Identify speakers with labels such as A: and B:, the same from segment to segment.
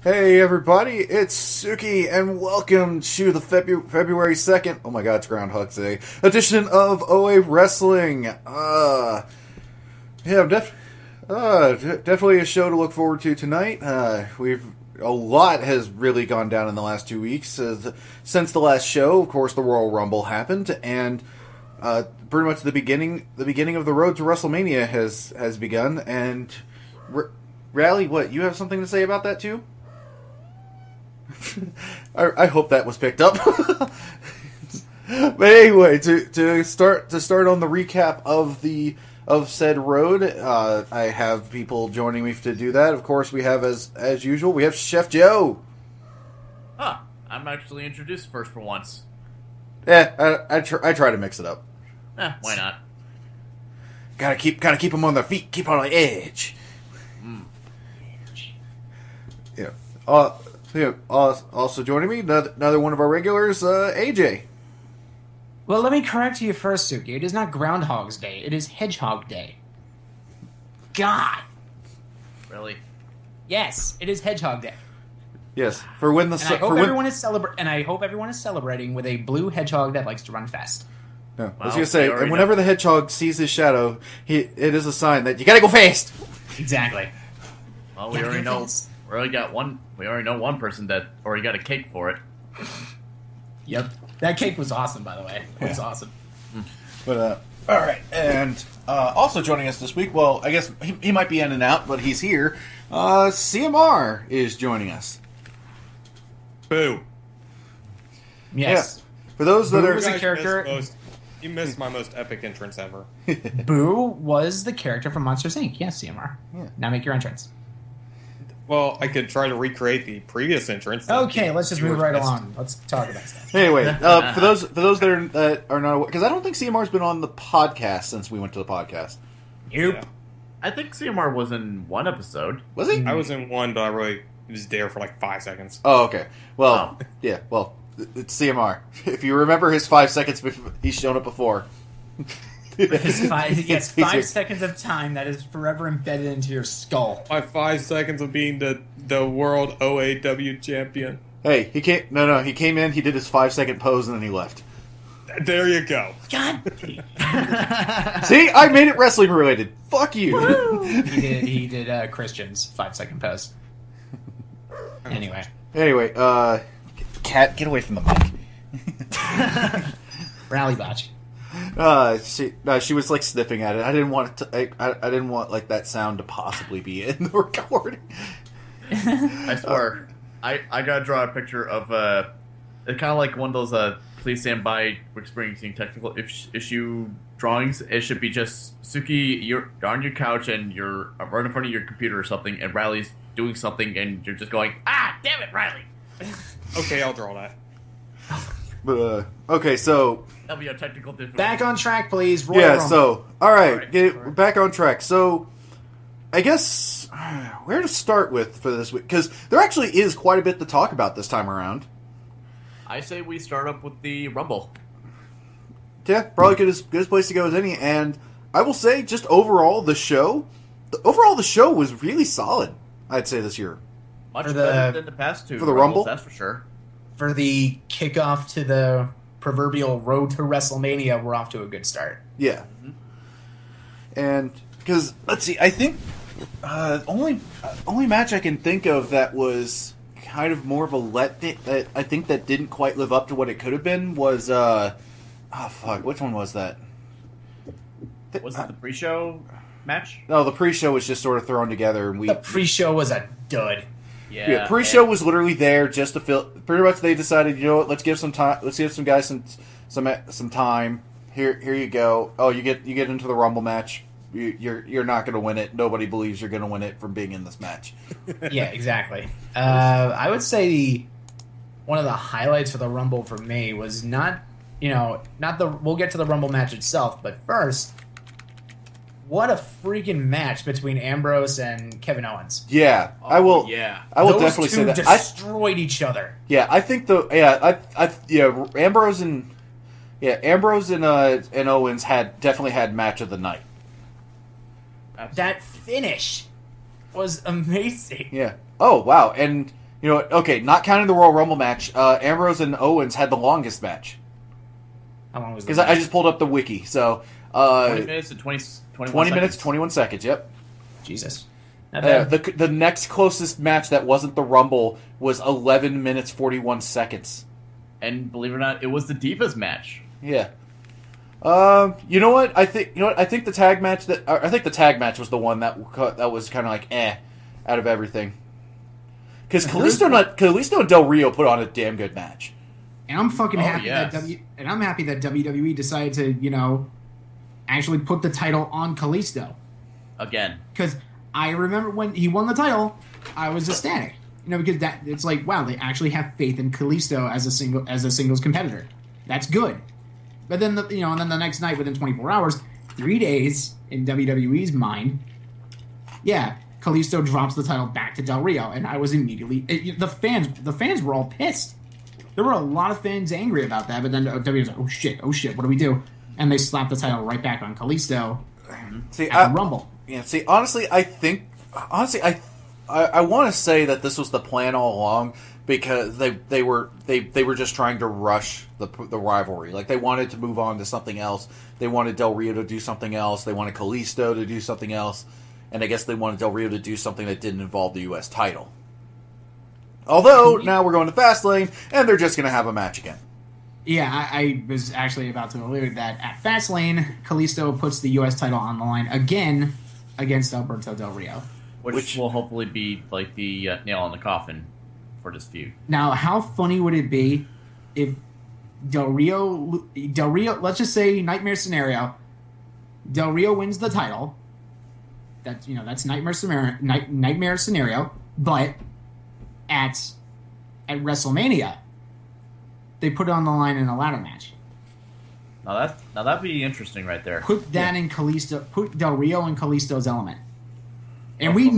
A: Hey everybody, it's Suki, and welcome to the February 2nd, oh my god, it's Groundhog Day, edition of OA Wrestling. Definitely a show to look forward to tonight. A lot has really gone down in the last 2 weeks. Since the last show, of course, the Royal Rumble happened, and pretty much the beginning of the road to WrestleMania has begun, and Rally, what, you have something to say about that too? I hope that was picked up. But anyway, to start on the recap of said road, I have people joining me to do that. Of course, we have as usual, we have Chef Joe.
B: I'm actually introduced first for once.
A: I try to mix it up.
B: Why not?
A: Gotta keep them on their feet, keep on the edge. Yeah. Also joining me, another one of our regulars, AJ.
C: Well, let me correct you first, Suki. It is not Groundhog's Day. It is Hedgehog Day. God.
B: Really?
C: Yes, it is Hedgehog Day.
A: Yes, for when the
C: and I hope everyone is celebrating with a blue hedgehog that likes to run fast.
A: No, I was gonna say, and whenever the hedgehog sees his shadow, it is a sign that you gotta go fast.
C: Exactly.
B: Well, we already know. We already know one person that already got a cake for it.
C: Yep. That cake was awesome, by the way. It was awesome.
A: But, alright, and also joining us this week, well, I guess he might be in and out, but he's here. CMR is joining us.
D: Boo.
C: Yes.
A: Yeah. For those that
C: Boo
A: are...
C: was a character...
D: You missed my most epic entrance ever.
C: Boo was the character from Monsters, Inc. Yes, CMR. Yeah. Now make your entrance.
D: Well, I could try to recreate the previous entrance.
C: Okay, let's just move right along. Let's talk about stuff.
A: Anyway, for those that are not, because I don't think CMR's been on the podcast since we went to the podcast.
C: Nope.
D: Yeah.
B: I think CMR was in one episode.
A: Was he?
D: I was in one, but I really was there for like 5 seconds.
A: Oh, okay. Well, yeah. Well, it's CMR. If you remember his 5 seconds, he's shown up before.
C: Yes, 5 seconds of time that is forever embedded into your skull.
D: My 5 seconds of being the world OAW champion.
A: Hey, he came. No, he came in. He did his 5-second pose, and then he left.
D: There you go.
C: God.
A: See, I made it wrestling related. Fuck you.
C: He did Christian's 5-second pose. Anyway,
A: Cat, get away from the mic.
C: Rally botch.
A: She was like sniffing at it. I didn't want it to. I didn't want like that sound to possibly be in the recording.
B: I swear, I gotta draw a picture of it's kind of like one of those please stand by experiencing technical issue drawings. It should be just Suki, you're on your couch and you're right in front of your computer or something, and Riley's doing something, and you're just going, damn it, Riley.
D: Okay, I'll draw that.
A: But okay, so
B: That'll be a technical difficulty.
C: Back on track, please. Royal Rumble.
A: So all right, we're back on track. So I guess where to start with for this week, because there actually is quite a bit to talk about this time around.
B: I say we start up with the Rumble.
A: Yeah, probably good place to go as any. And I will say, just overall, the show was really solid. I'd say this year.
B: Much better than the past two
A: for the
B: Rumbles,
A: Rumble,
B: that's for sure.
C: For the kickoff to the proverbial road to WrestleMania, we're off to a good start.
A: Yeah. Mm-hmm. And because let's see, I think only match I can think of that was kind of more of a that I think that didn't quite live up to what it could have been was which one was that?
B: Was it the pre-show match?
A: No, the pre-show was just sort of thrown together, and
C: the pre-show was a dud.
A: Yeah, pre-show was literally there just to fill. Pretty much, they decided, you know what? Let's give some time. Let's give some guys some time. Here you go. Oh, you get into the Rumble match. You're not going to win it. Nobody believes you're going to win it from being in this match.
C: Yeah, exactly. I would say one of the highlights for the Rumble for me was not the. We'll get to the Rumble match itself, but first, what a freaking match between Ambrose and Kevin Owens.
A: Yeah, I will.
B: Yeah,
A: I will
C: Those
A: definitely say that.
C: Destroyed each other.
A: Yeah, I think Ambrose and Owens definitely had match of the night.
C: Absolutely. That finish was amazing.
A: Yeah. Oh wow, and You know what? Okay, not counting the Royal Rumble match, Ambrose and Owens had the longest match.
C: How long was
A: Because
C: that?
A: I just pulled up the wiki. So
B: 20 minutes and
A: 20 minutes, 21 seconds. Yep.
C: Jesus. Not bad.
A: The next closest match that wasn't the Rumble was 11 minutes 41 seconds.
B: And believe it or not, it was the Divas match.
A: Yeah. You know what? I think the tag match was the one that was kind of like out of everything. Because Kalisto and Del Rio put on a damn good match.
E: And I'm fucking happy
B: yes.
E: I'm happy that WWE decided to, actually put the title on Kalisto.
B: Again.
E: Because I remember when he won the title, I was ecstatic. Because it's like, wow, they actually have faith in Kalisto as a singles competitor. That's good. But then and then the next night, within 24 hours, 3 days in WWE's mind, Kalisto drops the title back to Del Rio, and I was immediately the fans were all pissed. There were a lot of fans angry about that, but then WWE was like, oh shit, what do we do? And they slapped the title right back on Kalisto at the Rumble.
A: Yeah, see, honestly, I want to say that this was the plan all along, because they were just trying to rush the rivalry. Like, they wanted to move on to something else. They wanted Del Rio to do something else. They wanted Kalisto to do something else. And I guess they wanted Del Rio to do something that didn't involve the U.S. title. Although, now we're going to Fastlane, and they're just going to have a match again.
E: Yeah, I was actually about to allude that at Fastlane, Kalisto puts the U.S. title on the line again against Alberto Del Rio.
B: Which will hopefully be like the nail in the coffin for this feud.
E: Now, how funny would it be if Del Rio, let's just say nightmare scenario, Del Rio wins the title. That's nightmare scenario, but at WrestleMania, they put it on the line in a ladder match.
B: Now that'd be interesting right there.
E: Put that in Kalisto. Put Del Rio in Kalisto's element, and we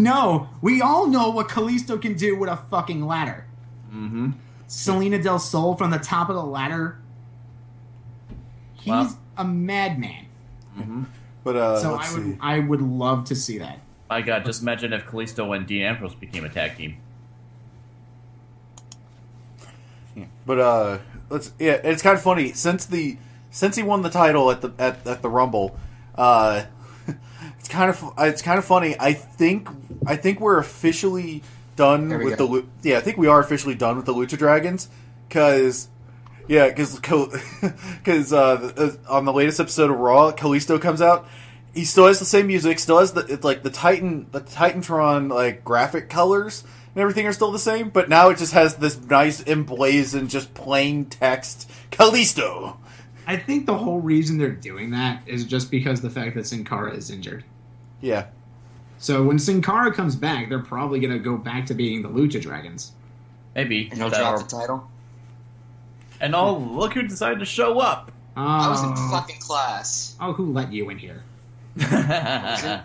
E: all know what Kalisto can do with a fucking ladder.
B: Mm-hmm.
E: Selena Del Sol from the top of the ladder. He's a madman.
B: Mm-hmm.
A: But
E: so I would love to see that.
B: My God, just imagine if Kalisto and Dean Ambrose became a tag team.
A: Yeah. But it's kind of funny since he won the title at the Rumble. It's kind of funny. I think we're officially done with I think we are officially done with the Lucha Dragons, because on the latest episode of Raw, Kalisto comes out. He still has the same music, still has the Titantron like graphic colors and everything are still the same, but now it just has this nice emblazoned, just plain text Kalisto.
E: I think the whole reason they're doing that is just because the fact that Sin Cara is injured.
A: Yeah.
E: So when Sin Cara comes back, they're probably going to go back to being the Lucha Dragons.
B: Maybe.
F: And he'll drop the title.
B: And look who decided to show up.
F: I was in fucking class.
E: Oh, who let you in here?
F: I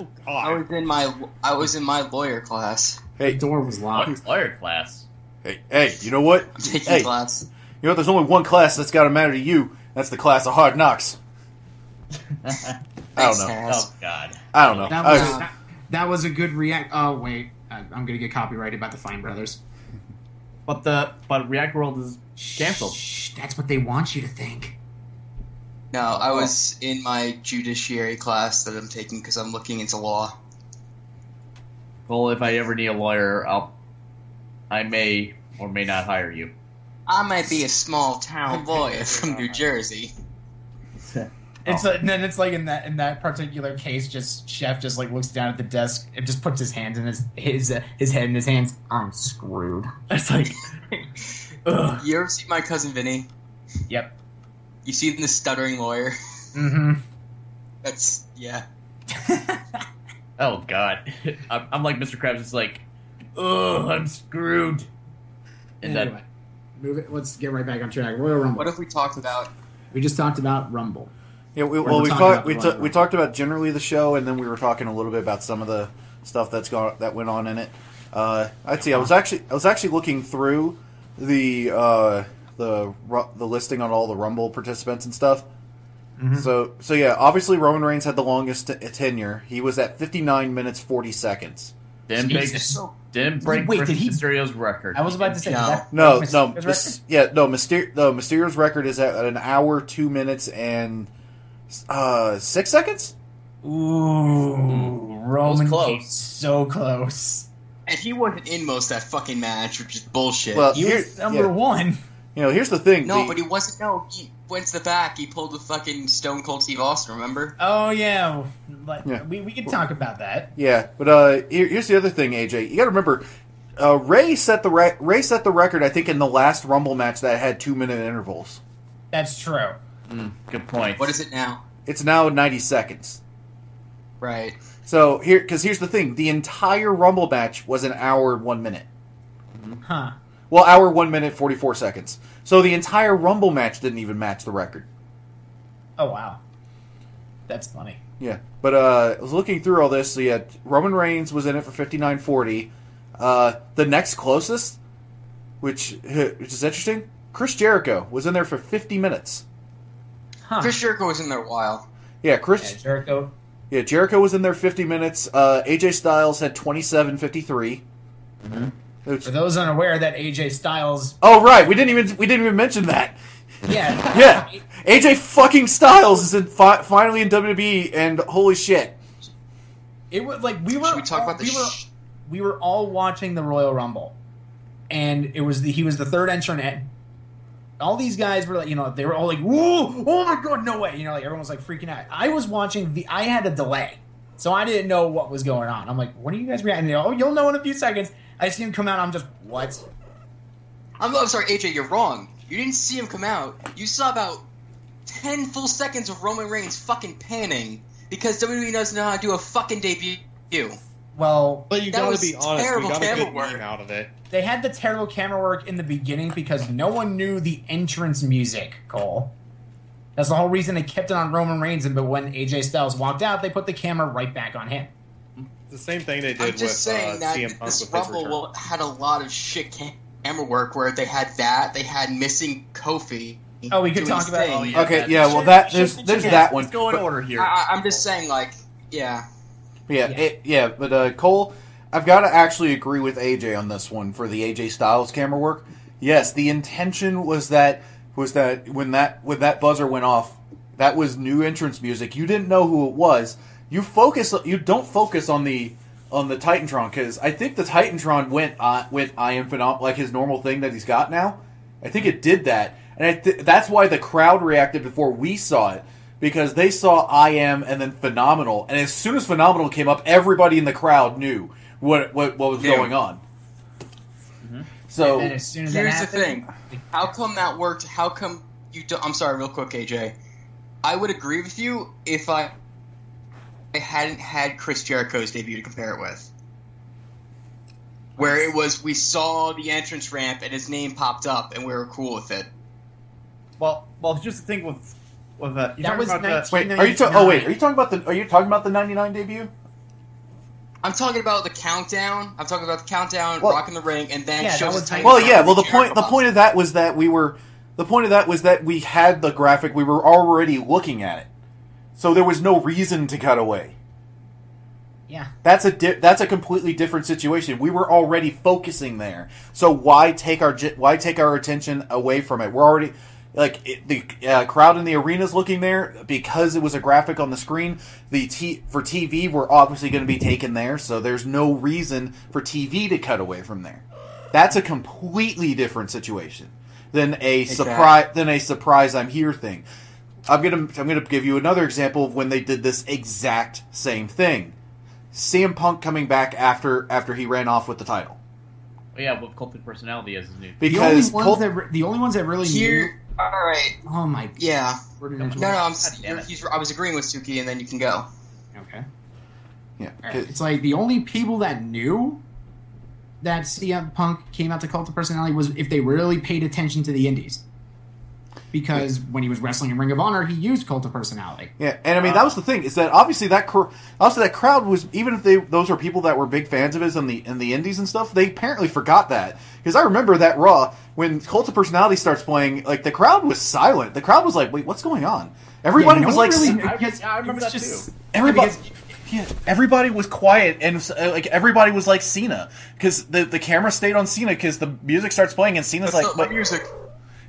F: was in my lawyer class.
A: Hey,
E: the door was locked.
B: What lawyer class?
A: Hey, you know what?
F: I'm taking class.
A: You know, there's only one class that's got to matter to you. That's the class of Hard Knocks. I don't know.
F: Has.
B: Oh God.
A: I don't know.
E: That was a good react. Oh wait, I'm gonna get copyrighted by the Fine Brothers.
B: But React World is canceled.
E: Shh, that's what they want you to think.
F: No, I was in my judiciary class that I'm taking because I'm looking into law.
B: Well, if I ever need a lawyer, I may or may not hire you.
F: I might be a small town lawyer from New Jersey.
C: It's like in that particular case, just Chef just like looks down at the desk and just puts his hands in his head in his hands. I'm screwed. It's like, ugh.
F: You ever see My Cousin Vinny?
C: Yep.
F: You see the stuttering lawyer?
C: Mm-hmm.
F: That's
B: Oh God, I'm like Mr. Krabs. It's like, ugh, I'm screwed. And
E: anyway, move it. Let's get right back on track. Royal Rumble.
F: What have we talked about?
E: We just talked about Rumble.
A: Yeah, we talked about generally the show, and then we were talking a little bit about some of the stuff that went on in it. I'd say I was actually looking through the listing on all the Rumble participants and stuff. Mm-hmm. So yeah, obviously Roman Reigns had the longest tenure. He was at 59 minutes 40 seconds.
B: Damn big. Didn't break
E: Wait, did he-
B: Mysterio's record.
C: I was about to say,
F: No.
C: did that
A: No,
C: break
A: no,
C: Mysterio's record?
A: Mysterio's record is at an hour, 2 minutes, and 6 seconds.
C: Ooh, Roman
B: close.
C: came so close.
F: And he wasn't in most of that fucking match, which is bullshit.
A: Well,
C: He was number one.
A: Here's the thing.
F: no, but he wasn't. No, he went to the back. He pulled the fucking Stone Cold Steve Austin, remember?
C: Oh yeah, but
A: Yeah.
C: we can talk about that.
A: Yeah, but here's the other thing, AJ. You got to remember, Ray set the record. I think in the last Rumble match that had 2-minute intervals.
C: That's true.
B: Good point.
F: What is it now?
A: It's now 90 seconds.
F: Right.
A: So here's the thing: the entire Rumble match was an hour 1 minute.
C: Huh.
A: Well, hour 1 minute 44 seconds. So the entire Rumble match didn't even match the record.
C: Oh wow, that's funny.
A: Yeah, but I was looking through all this. So you had Roman Reigns was in it for 59:40. The next closest, which is interesting, Chris Jericho was in there for 50 minutes.
C: Huh.
F: Chris Jericho was in there a while.
A: Yeah,
C: Yeah, Jericho.
A: Yeah, Jericho was in there 50 minutes. AJ Styles had 27:53.
C: For those unaware, that AJ Styles.
A: Oh right, we didn't even mention that.
C: Yeah.
A: Yeah, AJ fucking Styles is finally in WWE, and holy shit.
C: It was like we were.
F: Should we talk about the
C: we were all watching the Royal Rumble, and he was the third entrant. And all these guys were like, they were all like, "Whoa! Oh my god, no way!" Like everyone was like freaking out. I was watching I had a delay, so I didn't know what was going on. I'm like, "When are you guys reacting?" Oh, you'll know in a few seconds. I see him come out. I'm just what?
F: I'm sorry, AJ, you're wrong. You didn't see him come out. You saw about 10 full seconds of Roman Reigns fucking panning because WWE doesn't know how to do a fucking debut.
C: Well,
D: But you
F: That
D: gotta
F: was
D: be honest, we
F: terrible
D: got a
F: camera
D: good
F: work.
D: meme out of it.
C: they had the terrible camera work in the beginning because no one knew the entrance music, Cole. That's the whole reason they kept it on Roman Reigns, but when AJ Styles walked out, they put the camera right back on him.
D: The same thing they did
F: I'm
D: with
F: just saying that
D: CM Punk
F: this
D: with his return.
F: Rumble had a lot of shit camera work where they had missing Kofi.
C: Oh, we could
F: doing
C: talk
F: his
C: about.
F: thing.
C: Oh, yeah.
A: Okay, yeah, well there's that one.
B: Let's go in order here.
F: I'm just saying, yeah.
A: But Cole, I've got to actually agree with AJ on this one for the AJ Styles camera work. Yes, the intention was that when that buzzer went off, that was new entrance music. You didn't know who it was. You don't focus on the Titantron, because I think the Titantron went I Am Phenomenal, like his normal thing that he's got now. I think it did that, and that's why the crowd reacted before we saw it, because they saw I Am and then Phenomenal, and as soon as Phenomenal came up, everybody in the crowd knew what was going on.
C: And then
A: So
C: as soon as that
F: Here's the
C: happened,
F: thing. How come that worked? How come you don't... I'm sorry, real quick, AJ. I would agree with you if I hadn't had Chris Jericho's debut to compare it with. Where it was, we saw the entrance ramp and his name popped up and we were cool with it.
B: Well, just the thing with that.
C: That was 19.
A: wait, are you talking about the '99 debut?
F: I'm talking about the countdown.
A: Well,
F: rocking the ring, and then
C: yeah, that
F: shows
C: was
F: the title.
A: Well, yeah. Well, the
F: Jericho
A: point of that was that we had the graphic. We were already looking at it, so there was no reason to cut away.
C: yeah,
A: That's a completely different situation. We were already focusing there, so why take our attention away from it? We're already the crowd in the arena is looking there because it was a graphic on the screen. For TV, we're obviously going to be taken there, so there's no reason for TV to cut away from there. That's a completely different situation than a surprise I'm here thing. I'm gonna give you another example of when they did this exact same thing. CM Punk coming back after he ran off with the title.
B: Yeah, with Cult of Personality as his new.
A: Because
E: the only ones that really knew.
F: Here, all right.
E: Oh my.
F: Yeah.
E: We're gonna
F: No,
E: interrupt.
F: I was agreeing with Suki, and then you can go.
E: Okay.
A: Yeah,
E: Alright, it's like the only people that knew that CM Punk came out to Cult of Personality was if they really paid attention to the indies. Because when he was wrestling in Ring of Honor, he used Cult of Personality.
A: yeah, and I mean that was the thing, is that obviously that crowd was, even if those were people that were big fans of his in the indies and stuff, they apparently forgot that, because I remember that Raw when Cult of Personality starts playing, like the crowd was silent. The crowd was like, "Wait, what's going on?" Everybody
E: Yeah,
A: was
E: no one
A: like,
E: really,
B: I remember that too.
A: everybody. Yeah, everybody was quiet, and like everybody was like Cena, because the camera stayed on Cena because the music starts playing, and Cena's like,
F: "What music?"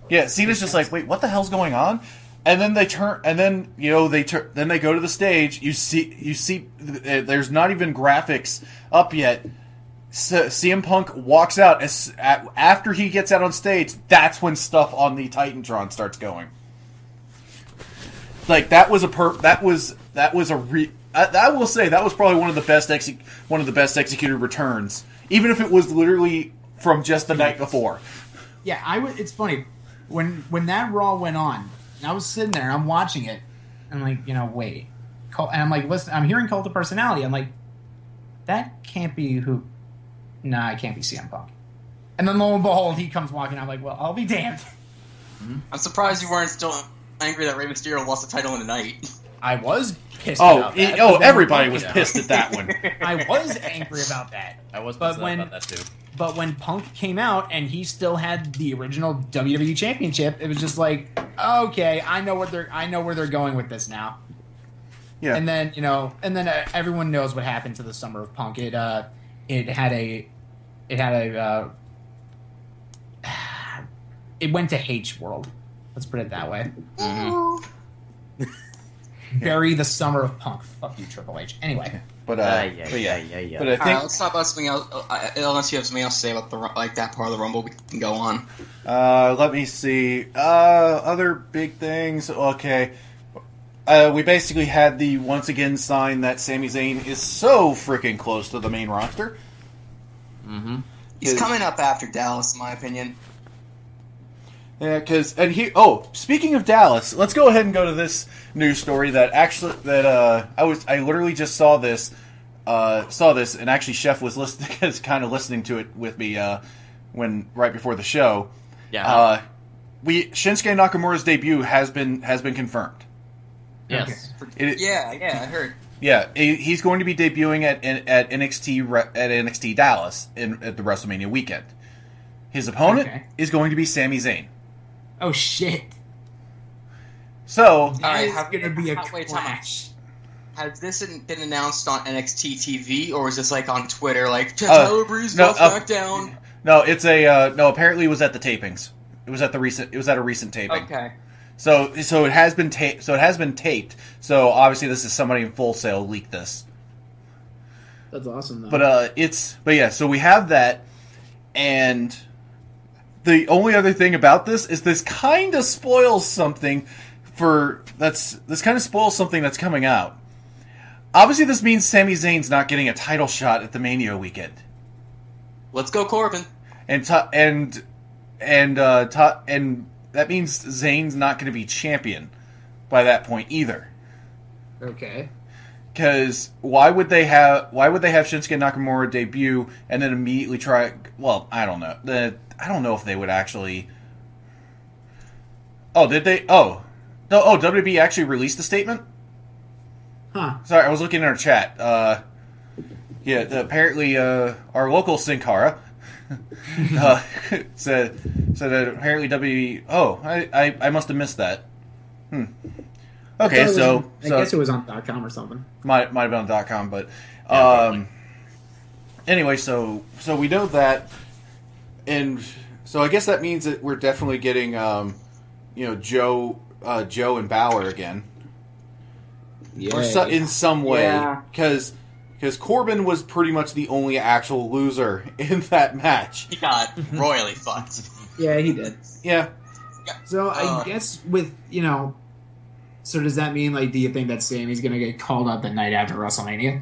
A: Yeah, Cena's just like, wait, what the hell's going on? And then they turn, and then then they go to the stage. You see, there's not even graphics up yet. CM Punk walks out after he gets out on stage. That's when stuff on the Titantron starts going. Like that was I will say that was probably one of the best executed returns, even if it was literally from just the night before.
E: Yeah, it's funny when that Raw went on. I was sitting there, I'm watching it, and I'm like, wait, and I'm like, listen, I'm hearing Cult of Personality. I'm like, that can't be who. Nah, it can't be CM Punk. And then lo and behold, he comes walking. I'm like, well, I'll be damned.
F: I'm surprised you weren't still angry that Rey Mysterio lost the title in the night.
C: I was pissed about that.
A: Everybody was pissed at that one.
E: I was angry about that.
B: I was pissed about that too.
E: But when Punk came out and he still had the original WWE Championship, it was just like, okay, I know where they're going with this now.
A: Yeah.
E: And then everyone knows what happened to the Summer of Punk. It went to H World. Let's put it that way.
F: Mm-hmm.
E: Bury the Summer of Punk. Fuck you, Triple H. Anyway.
A: But I
F: But I
A: think
F: let's talk about something else. Unless you have something else to say about that part of the Rumble, we can go on.
A: let me see. Other big things. Okay. We basically had the once again sign that Sami Zayn is so freaking close to the main roster.
B: Mm-hmm.
F: He's coming up after Dallas, in my opinion.
A: Yeah, speaking of Dallas, let's go ahead and go to this news story that I literally just saw this, and actually Chef was kind of listening to it with me right before the show.
B: Yeah.
A: Shinsuke Nakamura's debut has been confirmed.
B: Yes.
F: I heard.
A: Yeah, he's going to be debuting at NXT Dallas at the WrestleMania weekend. His opponent is going to be Sami Zayn.
E: Oh shit!
A: So,
E: it's going to be a clash.
F: Has this been announced on NXT TV, or is this like on Twitter, like Tyler Breeze goes back down?
A: No, it's apparently it was at the tapings. It was at a recent taping.
F: Okay.
A: So it has been taped. So obviously this is somebody in Full Sail leaked this.
E: That's awesome, though.
A: But so we have that, and the only other thing about this is this kind of spoils something that's coming out. Obviously, this means Sami Zayn's not getting a title shot at the Mania weekend.
F: Let's go, Corbin.
A: And that means Zayn's not going to be champion by that point either.
E: Okay.
A: Because why would they have Shinsuke Nakamura debut and then immediately try? Well, I don't know. I don't know if they would actually. Oh, did they? Oh, no. Oh, WWE actually released a statement.
E: Huh.
A: Sorry, I was looking in our chat. Apparently, our local Sin Cara said that apparently WWE. Oh, I must have missed that. Okay,
E: I
A: so
E: guess it was on .com or something.
A: Might have been on .com, but anyway, so we know that, and so I guess that means that we're definitely getting Joe and Balor again, or in some way, because Corbin was pretty much the only actual loser in that match.
F: He got royally fucked.
E: Yeah, he did.
A: Yeah.
E: So I guess so does that mean, do you think that Sami's going to get called up the night after WrestleMania?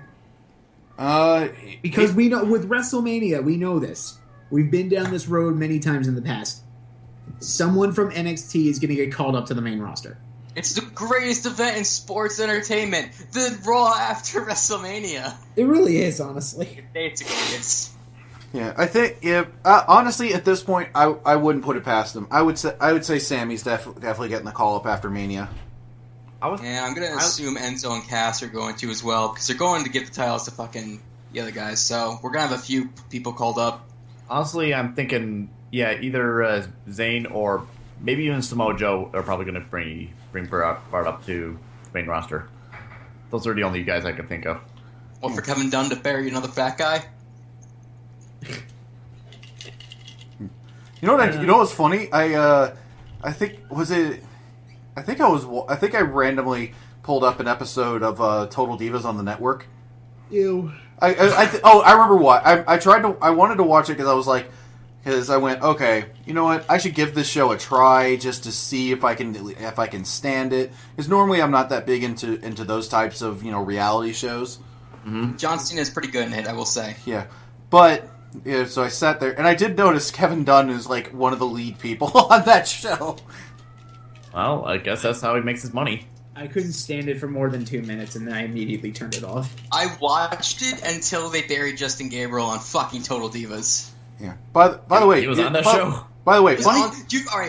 E: Because we know, with WrestleMania, we know this. We've been down this road many times in the past. Someone from NXT is going to get called up to the main roster.
F: It's the greatest event in sports entertainment. The Raw after WrestleMania.
E: It really is, honestly.
F: It basically is.
A: Yeah, I think honestly at this point I wouldn't put it past him. I would say Sami's definitely getting the call up after Mania.
F: I'm going to assume Enzo and Cass are going to as well, because they're going to give the titles to fucking the other guys. So we're going to have a few people called up.
B: Honestly, I'm thinking, either Zayn or maybe even Samoa Joe are probably going to bring Bart up to the main roster. Those are the only guys I can think of.
F: Or for Kevin Dunn to bury another fat guy?
A: You know what's funny? I think I randomly pulled up an episode of Total Divas on the network.
E: Ew.
A: I remember what I wanted to watch it because I went, okay, you know what? I should give this show a try just to see if I can stand it. Because normally I'm not that big into those types of reality shows.
F: Mm-hmm. John Cena is pretty good in it, I will say.
A: Yeah, but so I sat there and I did notice Kevin Dunn is like one of the lead people on that show.
B: Well, I guess that's how he makes his money.
E: I couldn't stand it for more than 2 minutes, and then I immediately turned it off.
F: I watched it until they buried Justin Gabriel on fucking Total Divas.
A: Yeah. By the way,
B: he was on that show.
A: By the way, funny.
F: All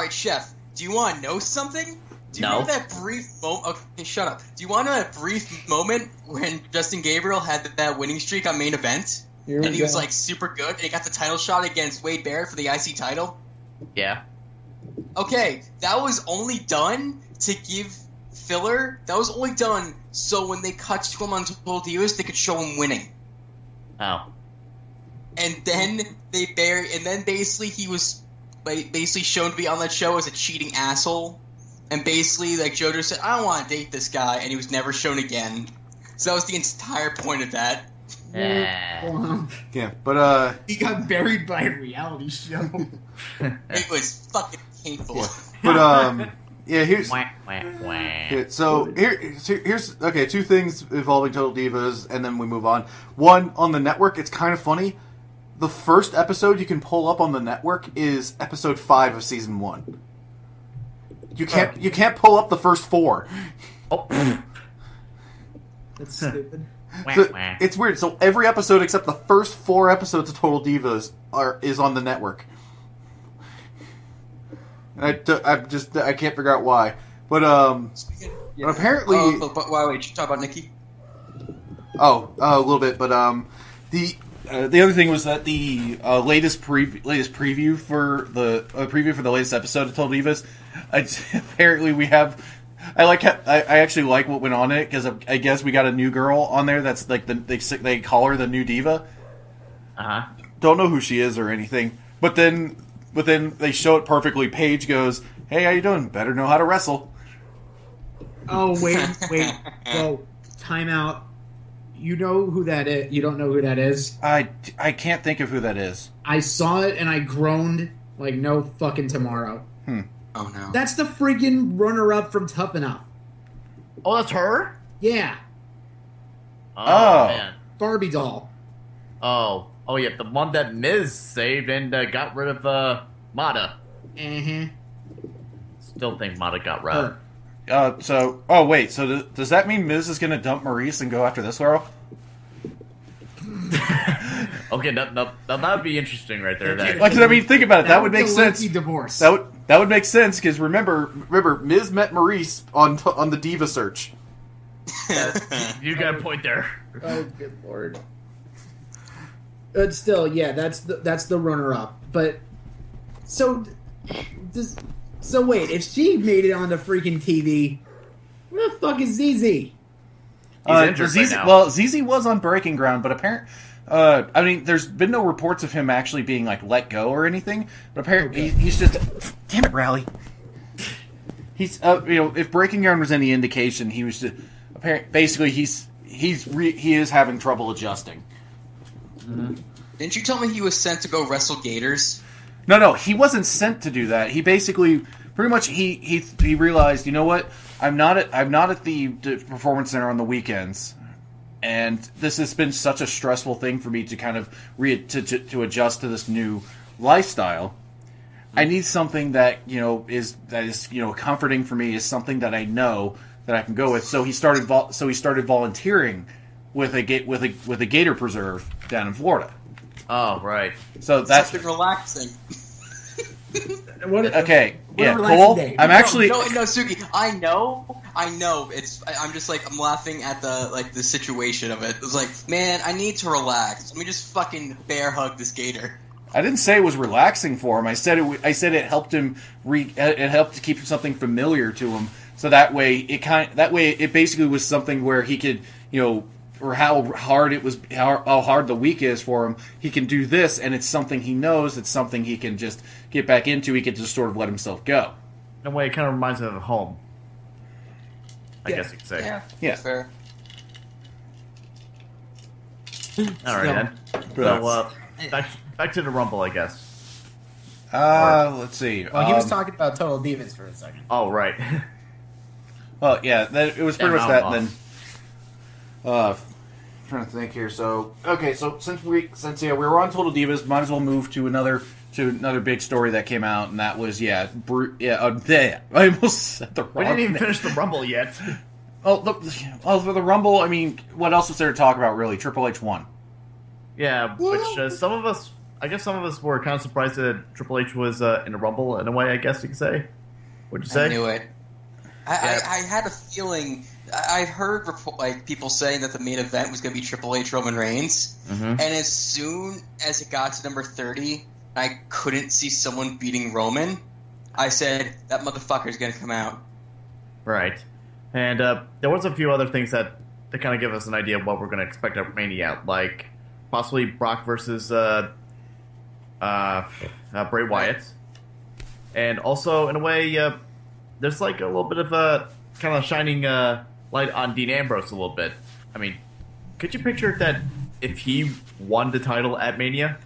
F: right, Chef. Do you want to know something? Do you remember that brief moment? Okay, shut up. Do you want to know that brief moment when Justin Gabriel had that winning streak on main event? And he was like super good, and he got the title shot against Wade Barrett for the IC title?
B: Yeah.
F: Okay, that was only done to give filler. That was only done so when they cut to him on Total Divas, they could show him winning.
B: Oh.
F: And then basically he was basically shown to be on that show as a cheating asshole. And basically, like, JoJo said, I don't want to date this guy, and he was never shown again. So that was the entire point of that.
A: Yeah, but
E: he got buried by a reality show.
F: It was fucking painful.
A: Yeah. But yeah, here's
B: so
A: here's okay. Two things involving Total Divas, and then we move on. One, on the network, it's kind of funny. The first episode you can pull up on the network is episode 5 of season 1. You can't pull up the first 4.
B: Oh.
E: That's stupid.
A: So, it's weird. So every episode except the first 4 episodes of Total Divas is on the network. And I can't figure out why. But but apparently.
F: But wait, should you talk about Nikki?
A: A little bit. But the other thing was that the latest preview for the latest episode of Total Divas. Apparently we have. I actually like what went on in it because I guess we got a new girl on there that's like they call her the new diva. Don't know who she is or anything, but then they show it perfectly. Paige goes, "Hey, how you doing? Better know how to wrestle."
E: Oh wait. Whoa, time out. You know who that is? You don't know who that is?
A: I can't think of who that is.
E: I saw it and I groaned like no fucking tomorrow.
F: Oh no.
E: That's the freaking runner-up from Tough Enough.
B: Oh, that's her?
E: Yeah.
B: Oh, man.
E: Barbie doll.
B: Oh, yeah, the one that Miz saved and got rid of Mata. Still think Mata got robbed.
A: So does that mean Miz is going to dump Maurice and go after this girl?
B: Okay, that would be interesting right there.
A: Think about it. That would make sense.
E: Divorce.
A: That would make sense because remember, Miz met Maurice on the Diva search.
B: You got a point there.
E: Oh, good lord. But still, yeah, that's the runner-up. But so wait, if she made it on the freaking TV, where the fuck is ZZ?
B: He's injured right now.
A: Well, ZZ was on Breaking Ground, but apparently. There's been no reports of him actually being like let go or anything. But apparently, he's just damn it, Rally. He's if Breaking Ground was any indication, he was just basically he is having trouble adjusting.
F: Didn't you tell me he was sent to go wrestle gators?
A: No, he wasn't sent to do that. He basically pretty much he realized, you know what, I'm not at the performance center on the weekends. And this has been such a stressful thing for me to kind of to adjust to this new lifestyle. I need something that is comforting for me, is something that I know that I can go with. So he started volunteering with a gator preserve down in Florida.
B: Oh, right.
A: So that's
F: something relaxing.
A: Okay. Yeah, Cole. I'm actually
F: no, Suki. I know. I'm just like I'm laughing at the situation of it. It's like, man, I need to relax. Let me just fucking bear hug this gator.
A: I didn't say it was relaxing for him. I said it helped him. It helped to keep something familiar to him. So that way it basically was something where he could or how hard it was, how hard the week is for him, he can do this, and it's something he knows, it's something he can just get back into, he can just sort of let himself go.
B: In a way, it kind of reminds me of home. I guess you could say.
F: Yeah. Fair.
B: Alright then. So, back to the Rumble, I guess.
A: Let's see.
C: Well, he was talking about Total Divas for a second.
B: Oh, right.
A: Well, yeah, it was pretty much that, and then... trying to think here. So, okay, so since we were on Total Divas, might as well move to another big story that came out, and that was, I almost said the wrong
B: We didn't even
A: name.
B: finish the Rumble yet.
A: For the Rumble, I mean, what else was there to talk about, really? Triple H won.
B: Yeah, which some of us were kind of surprised that Triple H was in the Rumble, in a way, I guess you could say. What'd you say?
F: I knew it. I had a feeling. I heard people saying that the main event was going to be Triple H Roman Reigns, and as soon as it got to number 30, I couldn't see someone beating Roman. I said that motherfucker's going to come out.
B: Right, and there was a few other things that kind of give us an idea of what we're going to expect at Mania, like possibly Brock versus Bray Wyatt, and also in a way, there's like a little bit of a kind of shining light on Dean Ambrose a little bit. I mean, could you picture that if he won the title at Mania?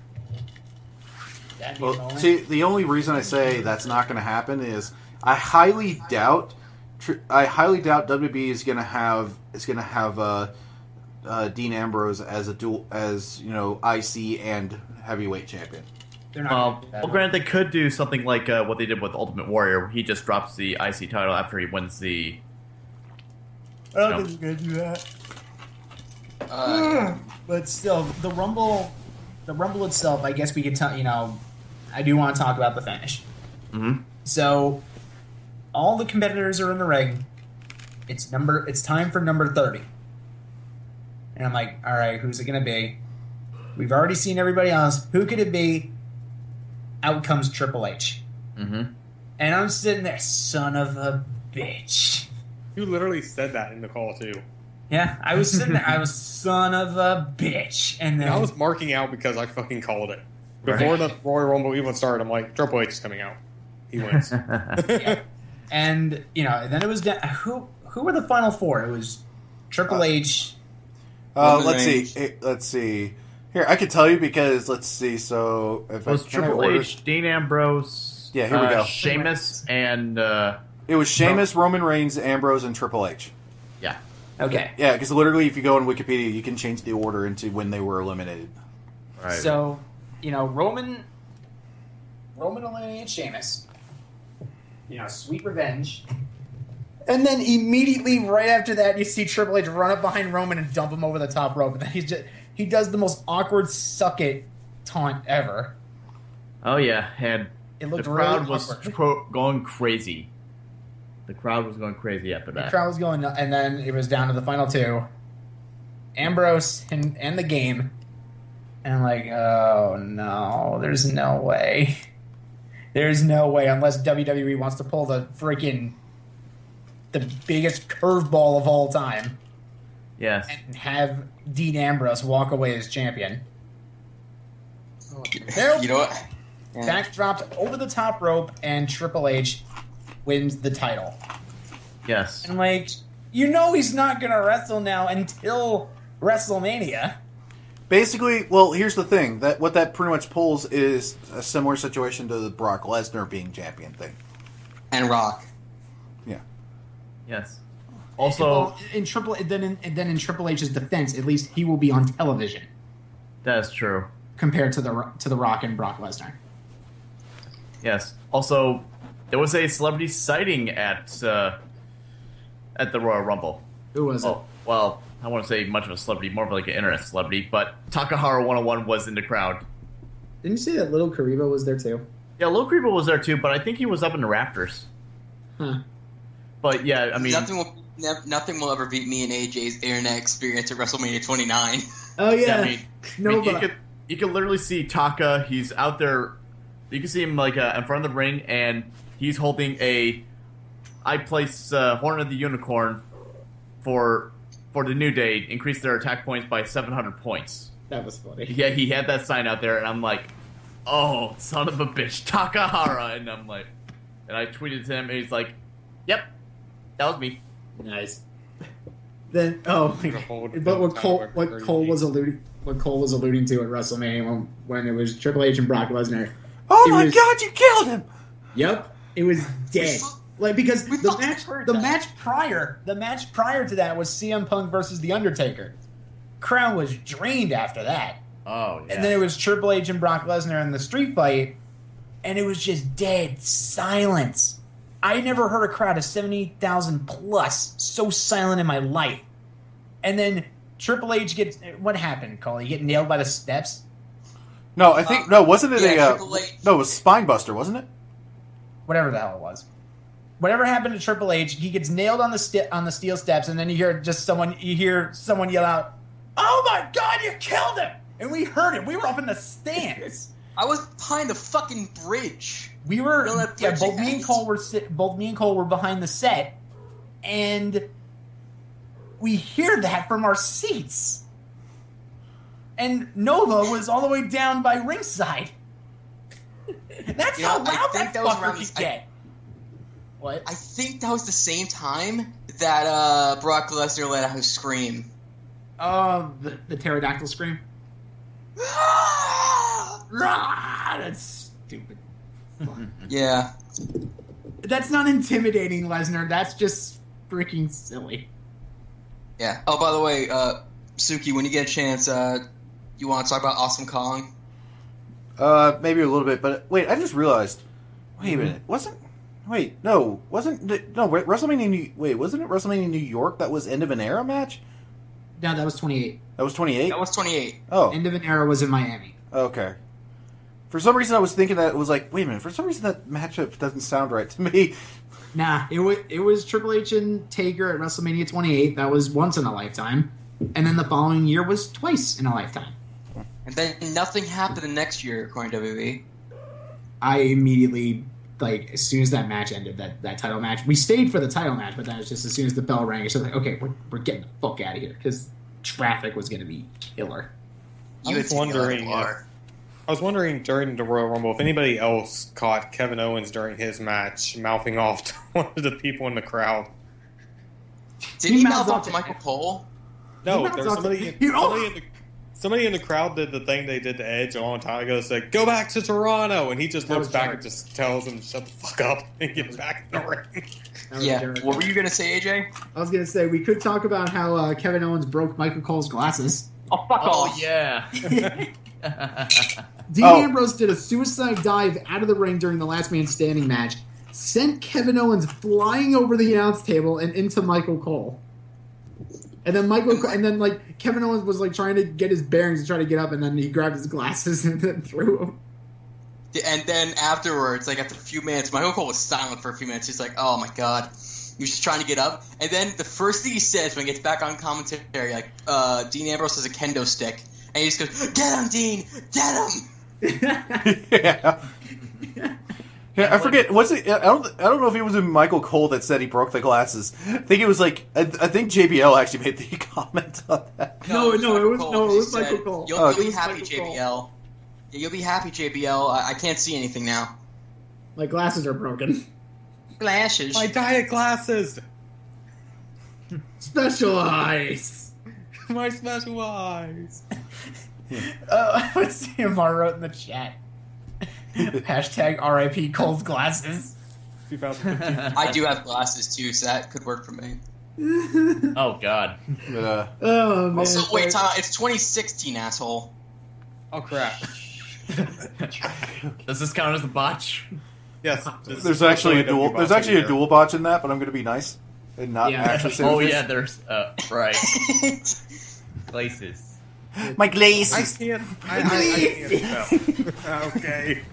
A: Well, see, the only reason I say that's not going to happen is I highly doubt WWE is going to have Dean Ambrose as IC and heavyweight champion.
C: They're not
B: Well, granted, they could do something like what they did with Ultimate Warrior, where he just drops the IC title after he wins the.
C: I don't think they're gonna do that. But still, the Rumble itself, I guess we could tell. I do want to talk about the finish.
B: Mm-hmm.
C: So, all the competitors are in the ring. It's time for number 30, and I'm like, all right, who's it gonna be? We've already seen everybody else. Who could it be? Out comes Triple H.
B: Mm-hmm.
C: And I'm sitting there, son of a bitch.
D: You literally said that in the call, too.
C: Yeah, I was sitting there, I was son of a bitch. And then
D: I was marking out because I fucking called it. Before the Royal Rumble even started, I'm like, Triple H is coming out. He wins.
C: Yeah. And, then it was... Who were the final four? It was Triple H...
A: Let's see. Here, I can tell you because, let's see, so... If
B: it was Triple H, Dean Ambrose...
A: Yeah, here we go.
B: Sheamus, and...
A: it was Sheamus, Roman Reigns, Ambrose, and Triple H.
B: Yeah.
C: Okay.
A: Yeah, because literally, if you go on Wikipedia, you can change the order into when they were eliminated.
B: Right.
C: So, Roman eliminated Sheamus. Sweet revenge. And then immediately right after that, you see Triple H run up behind Roman and dump him over the top rope. And then he does the most awkward suck it taunt ever.
B: Oh yeah, and
C: it looked
B: the crowd
C: really
B: was going crazy. The crowd was going crazy after that.
C: The crowd was going, and then it was down to the final two, Ambrose and the Game. And I'm like, oh no, there's no way. There's no way unless WWE wants to pull the biggest curveball of all time.
B: Yes.
C: And have Dean Ambrose walk away as champion.
F: You know what? Yeah.
C: Back dropped over the top rope, and Triple H wins the title.
B: Yes.
C: And he's not going to wrestle now until WrestleMania.
A: Basically, well, here's the thing. What that pretty much pulls is a similar situation to the Brock Lesnar being champion thing.
F: And Rock.
A: Yeah.
B: Yes. Also,
C: in Triple H's defense, at least he will be on television.
B: That's true.
C: Compared to the Rock and Brock Lesnar.
B: Yes. Also, there was a celebrity sighting at the Royal Rumble.
C: Who was it?
B: Well, I won't say much of a celebrity, more of like an internet celebrity, but Takahara 101 was in the crowd.
C: Didn't you say that Little Kariba was there too?
B: Yeah, Little Kariba was there too, but I think he was up in the rafters.
C: Huh.
B: But yeah, I mean...
F: Nothing will ever beat me and AJ's internet experience at WrestleMania 29.
C: Oh, yeah.
B: You can literally see Taka. He's out there. You can see him in front of the ring, and he's holding I place Horn of the Unicorn for for the New Day, increased their attack points by 700 points.
E: That was funny.
B: Yeah, he had that sign out there, and I'm like, oh, son of a bitch, Takahara. And I'm like, and I tweeted to him, and he's like, yep, that was me.
E: Nice. Then but what Cole was alluding to at WrestleMania when it was Triple H and Brock Lesnar.
A: Oh my God, you killed him!
E: Yep, it was dead. Like because the match prior to that was CM Punk versus The Undertaker. Crowd was drained after that.
B: Oh yeah.
E: And then it was Triple H and Brock Lesnar in the street fight, and it was just dead silence. I never heard a crowd of 70,000 plus so silent in my life. And then Triple H gets what happened, Cole? You get nailed by the steps?
A: No, I think wasn't it
F: Triple H.
A: No, it was Spinebuster, wasn't it?
E: Whatever the hell it was. Whatever happened to Triple H, he gets nailed on the steel steps, and then you hear someone yell out, "Oh my God, you killed him!" And we heard it. We were up in the stands.
F: I was behind the fucking bridge.
E: We were
F: both
E: me and Cole were behind the set, and we hear that from our seats. And Nova was all the way down by ringside. That's how loud that fucker could get. What?
F: I think that was the same time that Brock Lesnar let out his scream.
E: The pterodactyl scream? That's stupid.
F: Yeah.
E: That's not intimidating, Lesnar. That's just freaking silly.
F: Yeah. Oh, by the way, Suki, when you get a chance, you want to talk about Awesome Kong?
A: Maybe a little bit, but wait, I just realized. Wait a minute, wasn't it WrestleMania New York that was end of an era match?
E: No, that was 28.
A: That was 28?
F: That was 28.
A: Oh.
E: End of an era was in Miami.
A: Okay. For some reason I was thinking that it was like, wait a minute, for some reason that matchup doesn't sound right to me.
E: Nah, it was Triple H and Taker at WrestleMania 28. That was once in a lifetime. And then the following year was twice in a lifetime.
F: And then nothing happened the next year, according to WWE.
E: I immediately, as soon as that match ended, that title match, we stayed for the title match, but then it's just as soon as the bell rang, it's just like, okay, we're getting the fuck out of here, because traffic was going to be killer.
D: I was wondering during the Royal Rumble if anybody else caught Kevin Owens during his match mouthing off to one of the people in the crowd.
F: Did he mouth off to Michael Cole?
D: No, there was somebody in the crowd did the thing they did to Edge a long time ago. Said, "Go back to Toronto," and he just looks back and just tells him, "Shut the fuck up," and get back in the ring.
F: Yeah. What were you gonna say, AJ?
E: I was gonna say we could talk about how Kevin Owens broke Michael Cole's glasses.
F: Oh fuck off!
B: Oh yeah.
E: Dean Ambrose did a suicide dive out of the ring during the Last Man Standing match, sent Kevin Owens flying over the announce table and into Michael Cole. And then Kevin Owens was trying to get his bearings and try to get up, and then he grabbed his glasses and then threw them.
F: And then afterwards, after a few minutes, Michael Cole was silent for a few minutes. He's like, "Oh my god," he was just trying to get up. And then the first thing he says when he gets back on commentary, Dean Ambrose has a kendo stick, and he just goes, "Get him, Dean! Get him!"
A: Yeah. Yeah, I forget. Was it? I don't know if it was Michael Cole that said he broke the glasses. I think it was I think JBL actually made the comment on that.
E: No, it was Michael Cole.
F: You'll be happy, JBL. Yeah, you'll be happy, JBL. I can't see anything now.
E: My glasses are broken.
F: Glasses.
D: My diet glasses.
E: Special eyes.
D: My special eyes.
E: Let's see if I wrote in the chat. Hashtag RIP Cole's glasses.
D: 2015.
F: I do have glasses too, so that could work for me.
B: Oh god.
E: Oh man.
F: Also, wait, time out. It's 2016, asshole.
D: Oh crap.
B: Does this count as a botch?
D: Yes.
A: There's actually a dual botch in that, but I'm going to be nice and not actually say.
B: Oh yeah, there's right. Places.
A: My glaze.
D: I can't. Okay.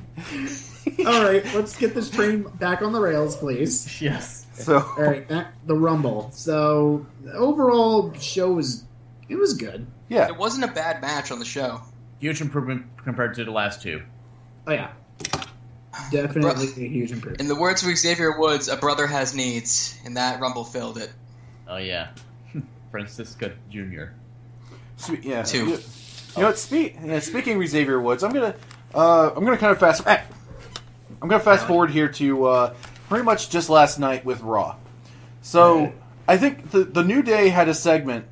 E: All right, let's get this train back on the rails, please.
B: Yes.
A: So,
E: all right, the Rumble. So, the overall show was good.
A: Yeah,
F: it wasn't a bad match on the show.
B: Huge improvement compared to the last two.
E: Oh yeah, definitely a huge improvement.
F: In the words of Xavier Woods, a brother has needs, and that Rumble filled it.
B: Oh yeah. Francisca Jr.
A: Yeah.
F: 2.
A: You know what? Speaking of Xavier Woods, I'm gonna kind of fast forward here to pretty much just last night with Raw. So I think the New Day had a segment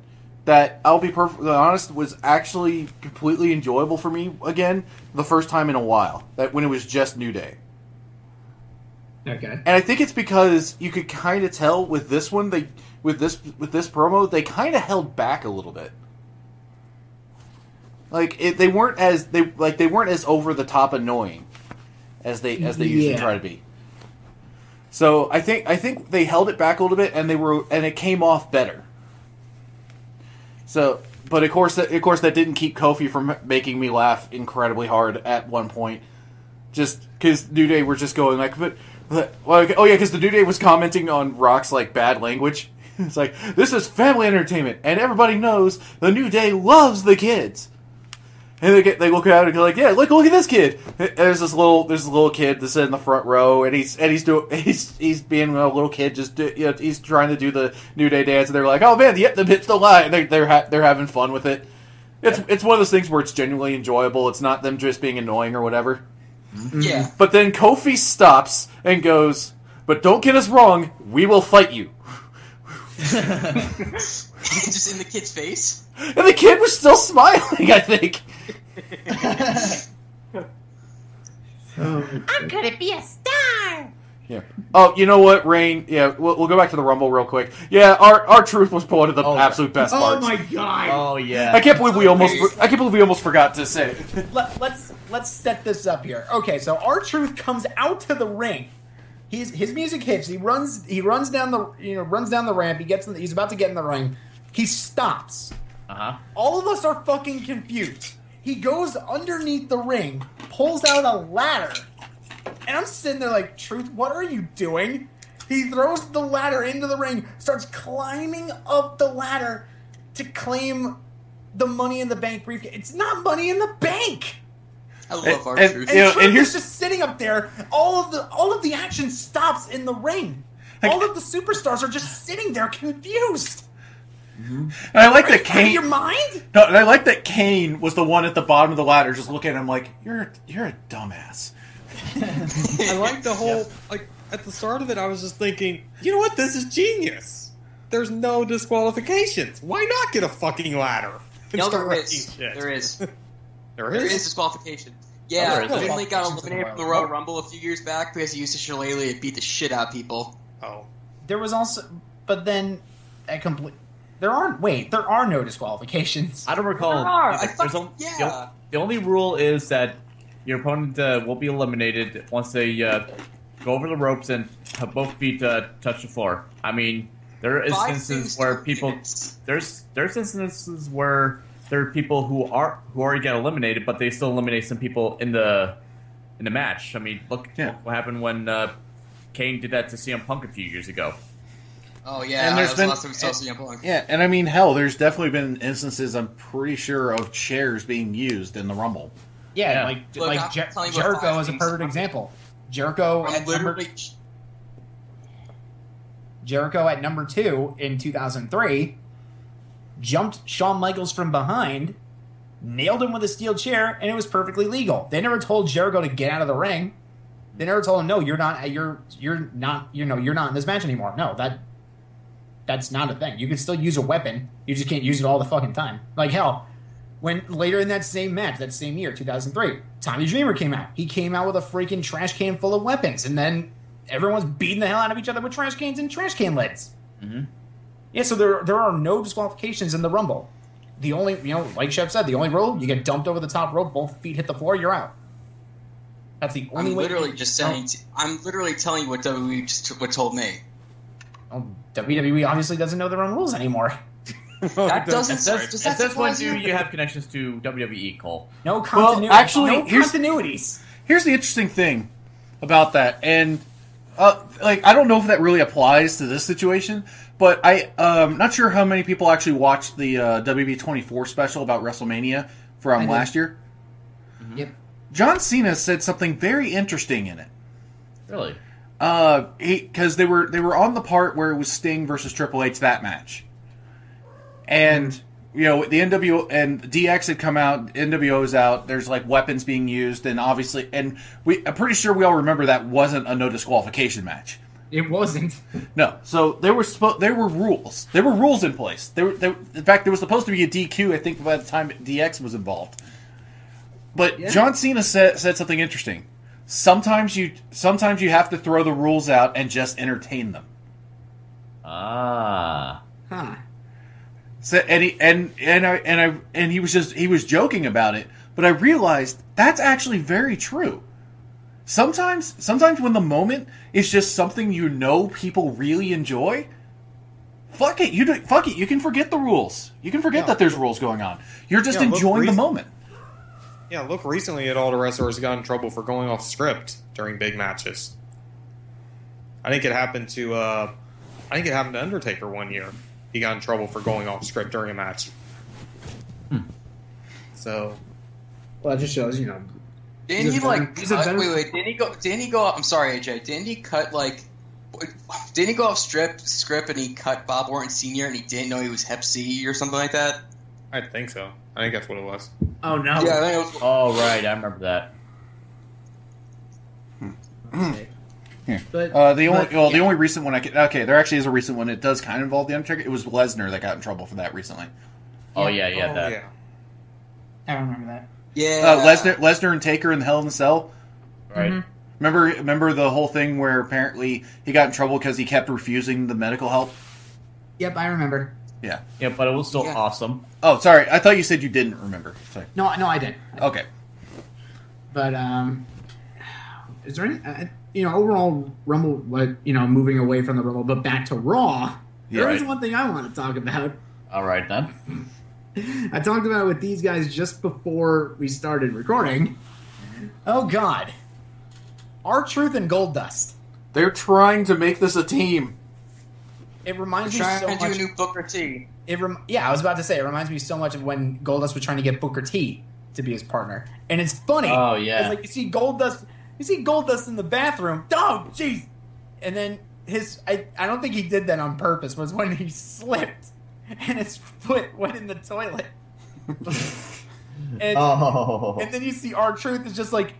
A: that, I'll be perfectly honest, was actually completely enjoyable for me again, the first time in a while. That when it was just New Day.
E: Okay.
A: And I think it's because you could kind of tell with this one, with this promo, they kind of held back a little bit. Like they weren't as over the top annoying as they usually try to be. So I think they held it back a little bit, and it came off better. So, but of course that didn't keep Kofi from making me laugh incredibly hard at one point, just because New Day were just going like, because the New Day was commenting on Rock's like bad language. It's like, this is family entertainment, and everybody knows the New Day loves the kids. And they look at it and go like, yeah, look at this kid. There's this little kid that's in the front row, and he's being a little kid, he's trying to do the New Day dance, and they're like, oh man, yep, the hit's the line. They're having fun with it. It's one of those things where it's genuinely enjoyable. It's not them just being annoying or whatever.
F: Yeah.
A: But then Kofi stops and goes, but don't get us wrong, we will fight you.
F: Just in the kid's face?
A: And the kid was still smiling, I think.
G: I'm gonna be a star!
A: Yeah. Oh, you know what, Rain? Yeah, we'll go back to the Rumble real quick. Yeah, our truth was one of the absolute best parts.
E: Oh my god!
B: Oh yeah.
A: I can't believe we almost forgot to say it.
C: Let's set this up here. Okay, so R-Truth comes out to the ring. His music hits. He runs down the ramp. He's about to get in the ring. He stops. All of us are fucking confused. He goes underneath the ring, pulls out a ladder, and I'm sitting there like, Truth, what are you doing? He throws the ladder into the ring, starts climbing up the ladder to claim the Money in the Bank briefcase. It's not Money in the Bank.
F: I love R-Truth.
C: And he's just sitting up there. All of the action stops in the ring. All of the superstars are just sitting there confused.
A: And I like that Kane.
C: Your mind?
A: No, and I like that Kane was the one at the bottom of the ladder, just looking at him like, "You're a dumbass."
D: I like the whole like at the start of it. I was just thinking, you know what? This is genius. There's no disqualifications. Why not get a fucking ladder?
F: No, there is. There is. There is disqualification. Yeah, Finley got eliminated from the Royal Rumble a few years back because he used a shillelagh and beat the shit out of people.
D: Oh.
C: There was also, but then there are no disqualifications.
B: I don't recall. The only rule is that your opponent will be eliminated once they go over the ropes and have both feet touch the floor. I mean, there are instances where people there's instances where there are people who already get eliminated, but they still eliminate some people in the match. I mean, look what happened when Kane did that to CM Punk a few years ago.
F: Oh yeah,
A: and there's been
F: CM Punk.
A: Yeah, and I mean, hell, there's definitely been instances, I'm pretty sure, of chairs being used in the Rumble.
C: Yeah. Jericho is a perfect example. Jericho at number 2 in 2003 jumped Shawn Michaels from behind, nailed him with a steel chair, and it was perfectly legal. They never told Jericho to get out of the ring. They never told him, no, you're not in this match anymore. No, that's not a thing. You can still use a weapon. You just can't use it all the fucking time. Like, hell, when later in that same match, that same year, 2003, Tommy Dreamer came out. He came out with a freaking trash can full of weapons, and then everyone's beating the hell out of each other with trash cans and trash can lids. Mm-hmm. Yeah, so there are no disqualifications in the Rumble. The only, like Chef said, the only rule, you get dumped over the top rope, both feet hit the floor, you're out. That's the only way.
F: I'm literally telling you what WWE told me.
C: Well, WWE obviously doesn't know their own rules anymore.
F: That doesn't.
B: At this point, do you have connections to WWE, Cole?
C: No continuity.
A: Well, actually,
C: continuities.
A: Here's the interesting thing about that, and I don't know if that really applies to this situation, but I'm not sure how many people actually watched the WWE 24 special about WrestleMania from last year.
C: Mm-hmm. Yep.
A: John Cena said something very interesting in it.
B: Really?
A: Because they were on the part where it was Sting versus Triple H, that match. And you know, the NWO and DX had come out, NWO's out. There's like weapons being used, and obviously, and I'm pretty sure we all remember that wasn't a no disqualification match.
E: It wasn't.
A: No, so there were rules. There were rules in place. In fact, there was supposed to be a DQ. I think by the time DX was involved. But John Cena said something interesting. Sometimes you have to throw the rules out and just entertain them.
B: Ah.
E: Huh.
A: So, and he was joking about it, but I realized that's actually very true. Sometimes when the moment is just something you know people really enjoy, fuck it, you can forget the rules. You can forget that there's rules going on. You're just enjoying the moment.
D: Yeah, look, recently all the wrestlers got in trouble for going off script during big matches. I think it happened to Undertaker one year. He got in trouble for going off script during a match. So,
E: well, it just shows, you know.
F: Didn't he wait? Didn't he go? I'm sorry, AJ. Didn't he cut Didn't he go off script and he cut Bob Orton Sr. and he didn't know he was Hep C or something like that?
D: I think so. I think that's what it was.
E: Oh no!
F: Yeah, I think it was.
B: Oh right, I remember that.
A: Yeah. The only recent one there actually is a recent one. It does kind of involve the Undertaker. It was Lesnar that got in trouble for that recently.
B: Oh yeah, that.
D: Yeah.
E: I remember that.
F: Yeah,
A: Lesnar and Taker in the Hell in a Cell.
B: Right.
E: Mm-hmm.
A: Remember the whole thing where apparently he got in trouble because he kept refusing the medical help?
E: Yep, I remember.
A: Yeah.
B: Yeah, but it was still awesome.
A: Oh, sorry. I thought you said you didn't remember. Sorry.
E: No, I did.
A: Okay.
E: But is there any overall Rumble? Moving away from the Rumble, but back to Raw.
A: Yeah,
E: there is one thing I want to talk about.
B: All right then.
E: I talked about it with these guys just before we started recording. Oh God, R-Truth and Goldust.
A: They're trying to make this a team.
E: It reminds me
F: trying
E: so
F: to
E: much.
F: do a new Booker T.
E: I was about to say it reminds me so much of when Goldust was trying to get Booker T to be his partner, and it's funny.
B: Oh yeah,
E: it's like you see Goldust in the bathroom. Oh jeez, and then I don't think he did that on purpose. Was when he slipped and his foot went in the toilet. And then you see R-Truth is just like,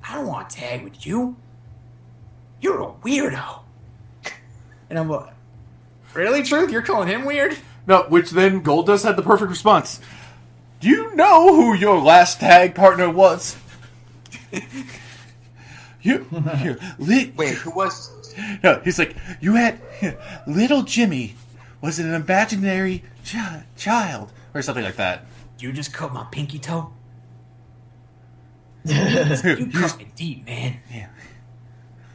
E: I don't want to tag with you. You're a weirdo. And I'm like, really, Truth? You're calling him weird?
A: No, which then Goldust had the perfect response. Do you know who your last tag partner was?
F: Wait, who was?
A: No, he's like, you had little Jimmy was an imaginary child or something like that.
E: You just cut my pinky toe. You cut me deep, man.
A: Yeah.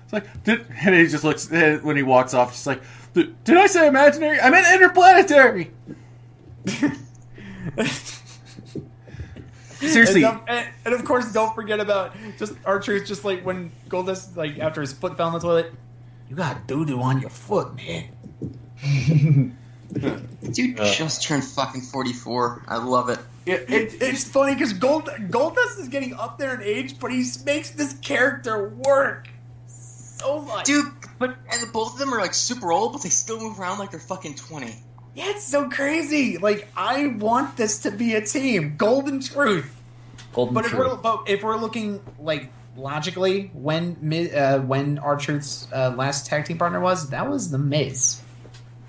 A: It's like, and he just looks when he walks off. Just like, did I say imaginary? I meant interplanetary. Seriously,
E: and of course, don't forget about just R-Truth. Just like when Goldust, like after his foot fell in the toilet, you got doo-doo on your foot, man.
F: Dude just turned fucking 44. I love it.
E: It's funny because Goldust is getting up there in age, but he makes this character work so much.
F: Dude, and both of them are like super old, but they still move around like they're fucking 20.
E: Yeah, it's so crazy. Like, I want this to be a team. Golden Truth. But if we're looking, like, logically, when R-Truth's last tag team partner was, that was The Miz.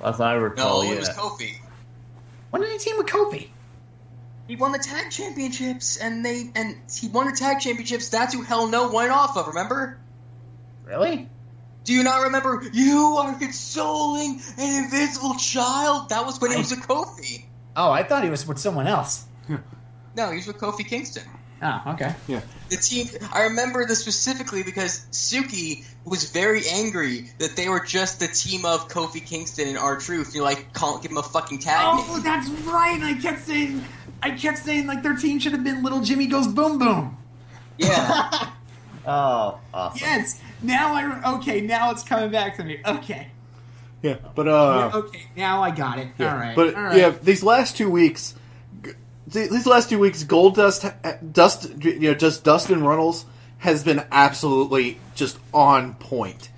B: As I recall,
F: it was Kofi.
E: When did he team with Kofi?
F: He won the tag championships, and he won the tag championships. That's who Hell No went off of, remember?
E: Really?
F: Do you not remember? You are consoling an invisible child. That was when he was with Kofi.
E: Oh, I thought he was with someone else.
F: No, he was with Kofi Kingston.
E: Oh, okay.
A: Yeah.
F: The team. I remember this specifically because Suki was very angry that they were just the team of Kofi Kingston and R-Truth. You're like, give him a fucking tag.
E: Oh, that's right. I kept saying like their team should have been Little Jimmy Goes Boom Boom.
F: Yeah.
B: Oh, awesome.
E: Yes. Now it's coming back to me. Okay.
A: Yeah, but
E: okay, now I got it.
A: Yeah,
E: all right.
A: But
E: all right.
A: yeah, these last 2 weeks, Dustin Runnels has been absolutely just on point.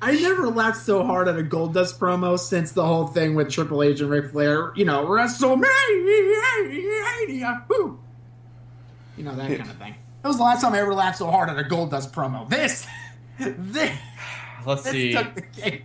E: I never laughed so hard at a Goldust promo since the whole thing with Triple H and Ric Flair. WrestleMania. Woo. That kind of thing. That was the last time I ever laughed so hard at a Goldust promo. This.
B: Let's see.
E: Took the cake.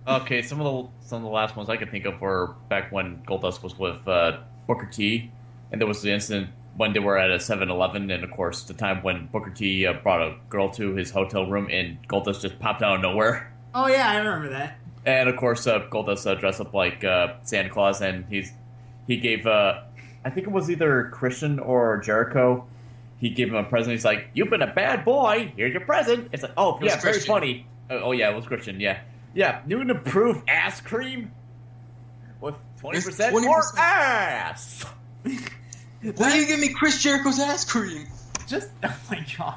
B: Okay, some of the last ones I can think of were back when Goldust was with Booker T, and there was the incident when they were at a 7-Eleven, and of course the time when Booker T brought a girl to his hotel room, and Goldust just popped out of nowhere.
E: Oh yeah, I remember that.
B: And of course Goldust dressed up like Santa Claus, and he gave I think it was either Christian or Jericho. He gave him a present. He's like, "You've been a bad boy. Here's your present." It's like, "Oh yeah, very funny." Oh yeah, it was Christian. Yeah. New and improved ass cream with 20% more ass.
F: Why do you give me Chris Jericho's ass cream?
E: Oh my god.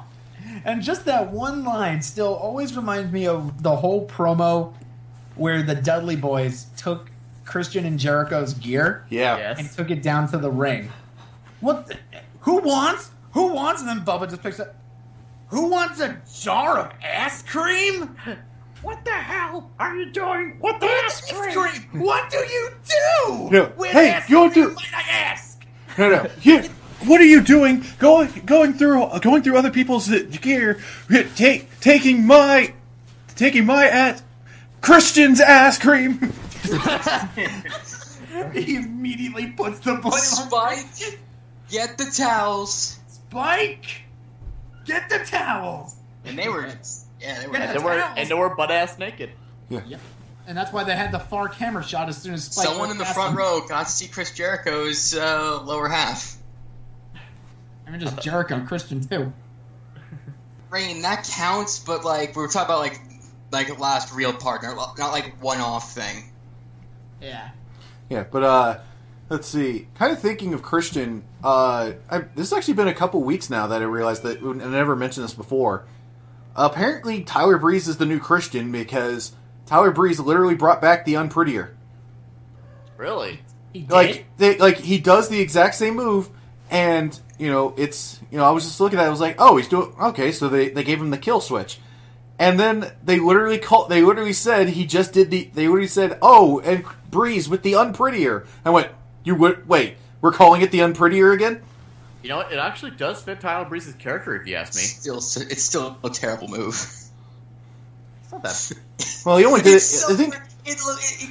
E: And just that one line still always reminds me of the whole promo where the Dudley Boys took Christian and Jericho's gear and took it down to the ring. Who wants? And then Bubba just picks up. Who wants a jar of ass cream?
G: What the hell are you doing with the ass cream?
E: What do you do?
A: No.
E: With
A: Hey,
E: ass
A: you want
E: cream,
A: to?
E: might I ask?
A: No. Yeah. What are you doing? Going through other people's gear, taking my ass, Christian's ass cream.
E: He immediately puts the blame on
F: Spike, get the towels.
E: Spike, get the towels.
F: And they were,
B: they were butt ass naked.
A: Yeah.
E: Yep. And that's why they had the far camera shot as soon as Spike.
F: Someone in the front row got to see Chris Jericho's lower half.
E: I mean, just Jericho and Christian too.
F: Rain, that counts, but like we were talking about like last real partner, not like one-off thing.
E: Yeah.
A: Yeah, but let's see. Kind of thinking of Christian. This has actually been a couple weeks now that I realized that, and I never mentioned this before. Apparently, Tyler Breeze is the new Christian because Tyler Breeze literally brought back the Unprettier.
B: Really?
E: He did?
A: He does the exact same move, and it's I was just looking at it, I was like, oh, he's doing okay. So they gave him the kill switch, and then they literally said he just did they literally said, oh, and Breeze with the Unprettier. I went, wait, we're calling it the Unprettier again?
B: It actually does fit Tyler Breeze's character, if you ask me.
F: It's still a terrible move.
B: It's not that.
A: Well, he only did it.
F: So
A: I think
F: it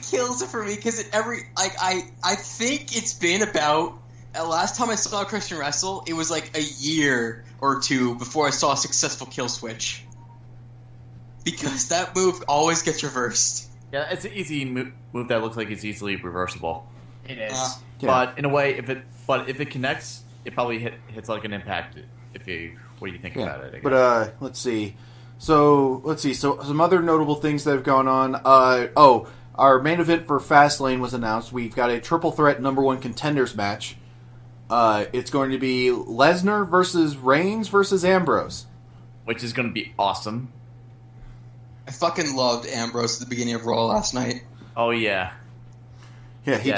F: kills it for me because I think it's been about. Last time I saw Christian wrestle, it was like a year or two before I saw a successful kill switch. Because that move always gets reversed.
B: Yeah, it's an easy move that looks like it's easily reversible.
C: It is.
A: Yeah.
B: But in a way, if it connects, it probably hits like an impact. What do you think about it? I guess.
A: But let's see. So some other notable things that have gone on. Our main event for Fastlane was announced. We've got a triple threat number one contenders match. It's going to be Lesnar versus Reigns versus Ambrose,
B: which is going to be awesome.
F: I fucking loved Ambrose at the beginning of Raw last night.
B: Oh yeah.
A: Yeah, he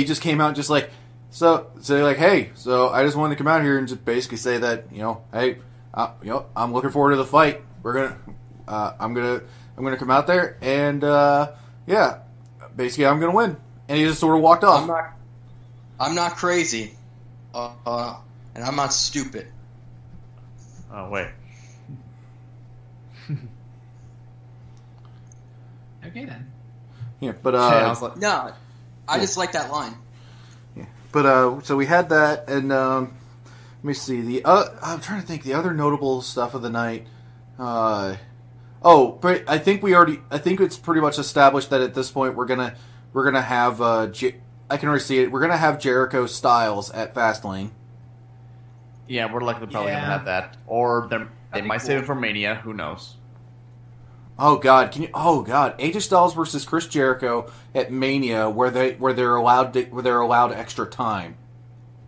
A: just came out just like hey, so I just wanted to come out here and just basically say that hey, I'm looking forward to the fight. I'm gonna come out there and basically I'm gonna win. And he just sort of walked off.
F: I'm not crazy, and I'm not stupid.
B: Oh wait.
C: Okay then.
A: Yeah, but
F: I just like that line.
A: Yeah, but so we had that, and let me see I'm trying to think the other notable stuff of the night. But I think it's pretty much established that at this point we're gonna have I can already see it. We're gonna have Jericho Styles at Fastlane.
B: Yeah, we're likely probably gonna have that, or they might save it for Mania. Who knows?
A: Oh God! AJ Styles versus Chris Jericho at Mania, where they're allowed extra time.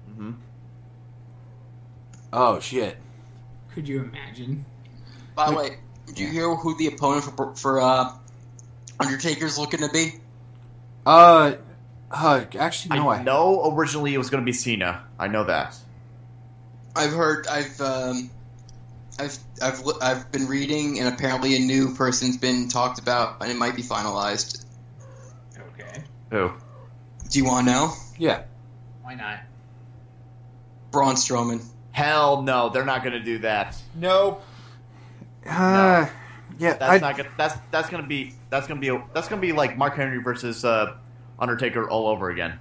B: Mm-hmm.
A: Oh shit!
E: Could you imagine?
F: By the way, do you hear who the opponent for Undertaker's looking to be?
A: Actually, no.
B: I know originally it was going to be Cena. I know that.
F: I've I've been reading, and apparently a new person's been talked about, and it might be finalized.
C: Okay.
B: Who?
F: Do you want to know?
A: Yeah.
C: Why not?
F: Braun Strowman.
B: Hell no, they're not going to do that.
C: Nope.
A: Yeah.
B: That's gonna be like Mark Henry versus Undertaker all over again.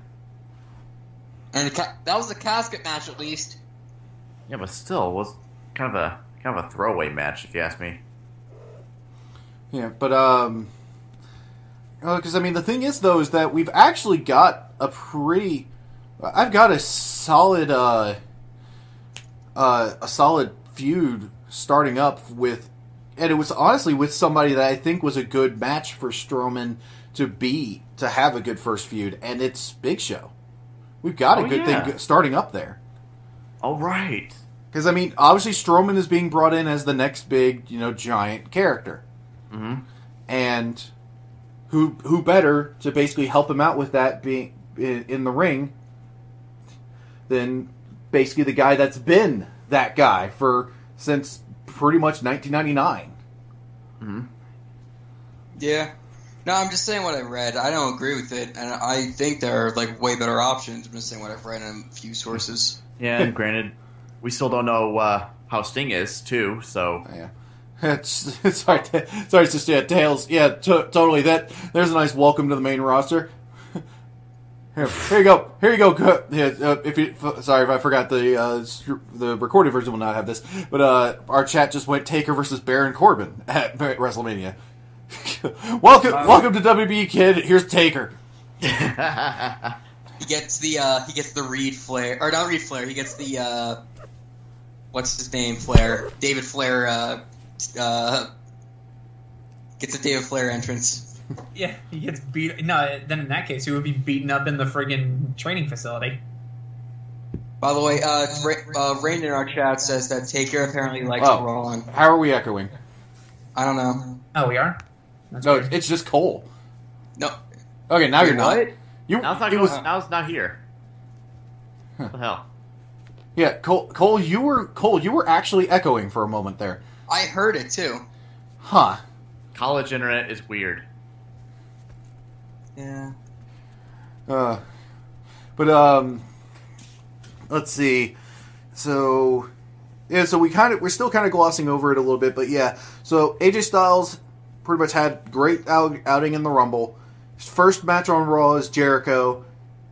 F: And that was a casket match, at least.
B: Yeah, but still, it was kind of a throwaway match, if you ask me.
A: Yeah, but because I mean the thing is though is that we've actually got I've got a solid feud starting up with, and it was honestly with somebody that I think was a good match for Strowman to have a good first feud, and it's Big Show. We've got a good thing starting up there.
B: All right.
A: Because, I mean, obviously Strowman is being brought in as the next big, giant character.
B: Mm-hmm.
A: And who better to basically help him out with that being in the ring than basically the guy that's been that guy since pretty much 1999.
B: Mm-hmm.
F: Yeah. No, I'm just saying what I read. I don't agree with it, and I think there are like way better options. I'm just saying what I've read in a few sources.
B: Yeah, and granted, we still don't know how Sting is too. So
A: yeah, sorry, it's just Tails. Yeah, totally. There's a nice welcome to the main roster. Here you go. Sorry if I forgot the recorded version will not have this, but our chat just went Taker versus Baron Corbin at WrestleMania. welcome to WB, kid. Here's Taker.
F: He gets the Reed Flair, or not Reed Flair. He gets the what's his name, Flair. David Flair gets a David Flair entrance.
C: Yeah, he gets beat. No, then in that case, he would be beaten up in the friggin' training facility.
F: By the way, Rain in our chat says that Taker apparently likes Braun.
A: How are we echoing?
F: I don't know.
C: Oh, we are? That's
A: no,
C: weird.
A: it's just Cole.
F: No.
A: Okay, now you're not.
F: What?
B: Now it's not here. What the hell?
A: Yeah, Cole, you were actually echoing for a moment there.
F: I heard it too.
A: Huh.
B: College internet is weird.
F: Yeah.
A: Let's see. So we're still kind of glossing over it a little bit, but yeah. So AJ Styles pretty much had great outing in the Rumble. His first match on Raw is Jericho,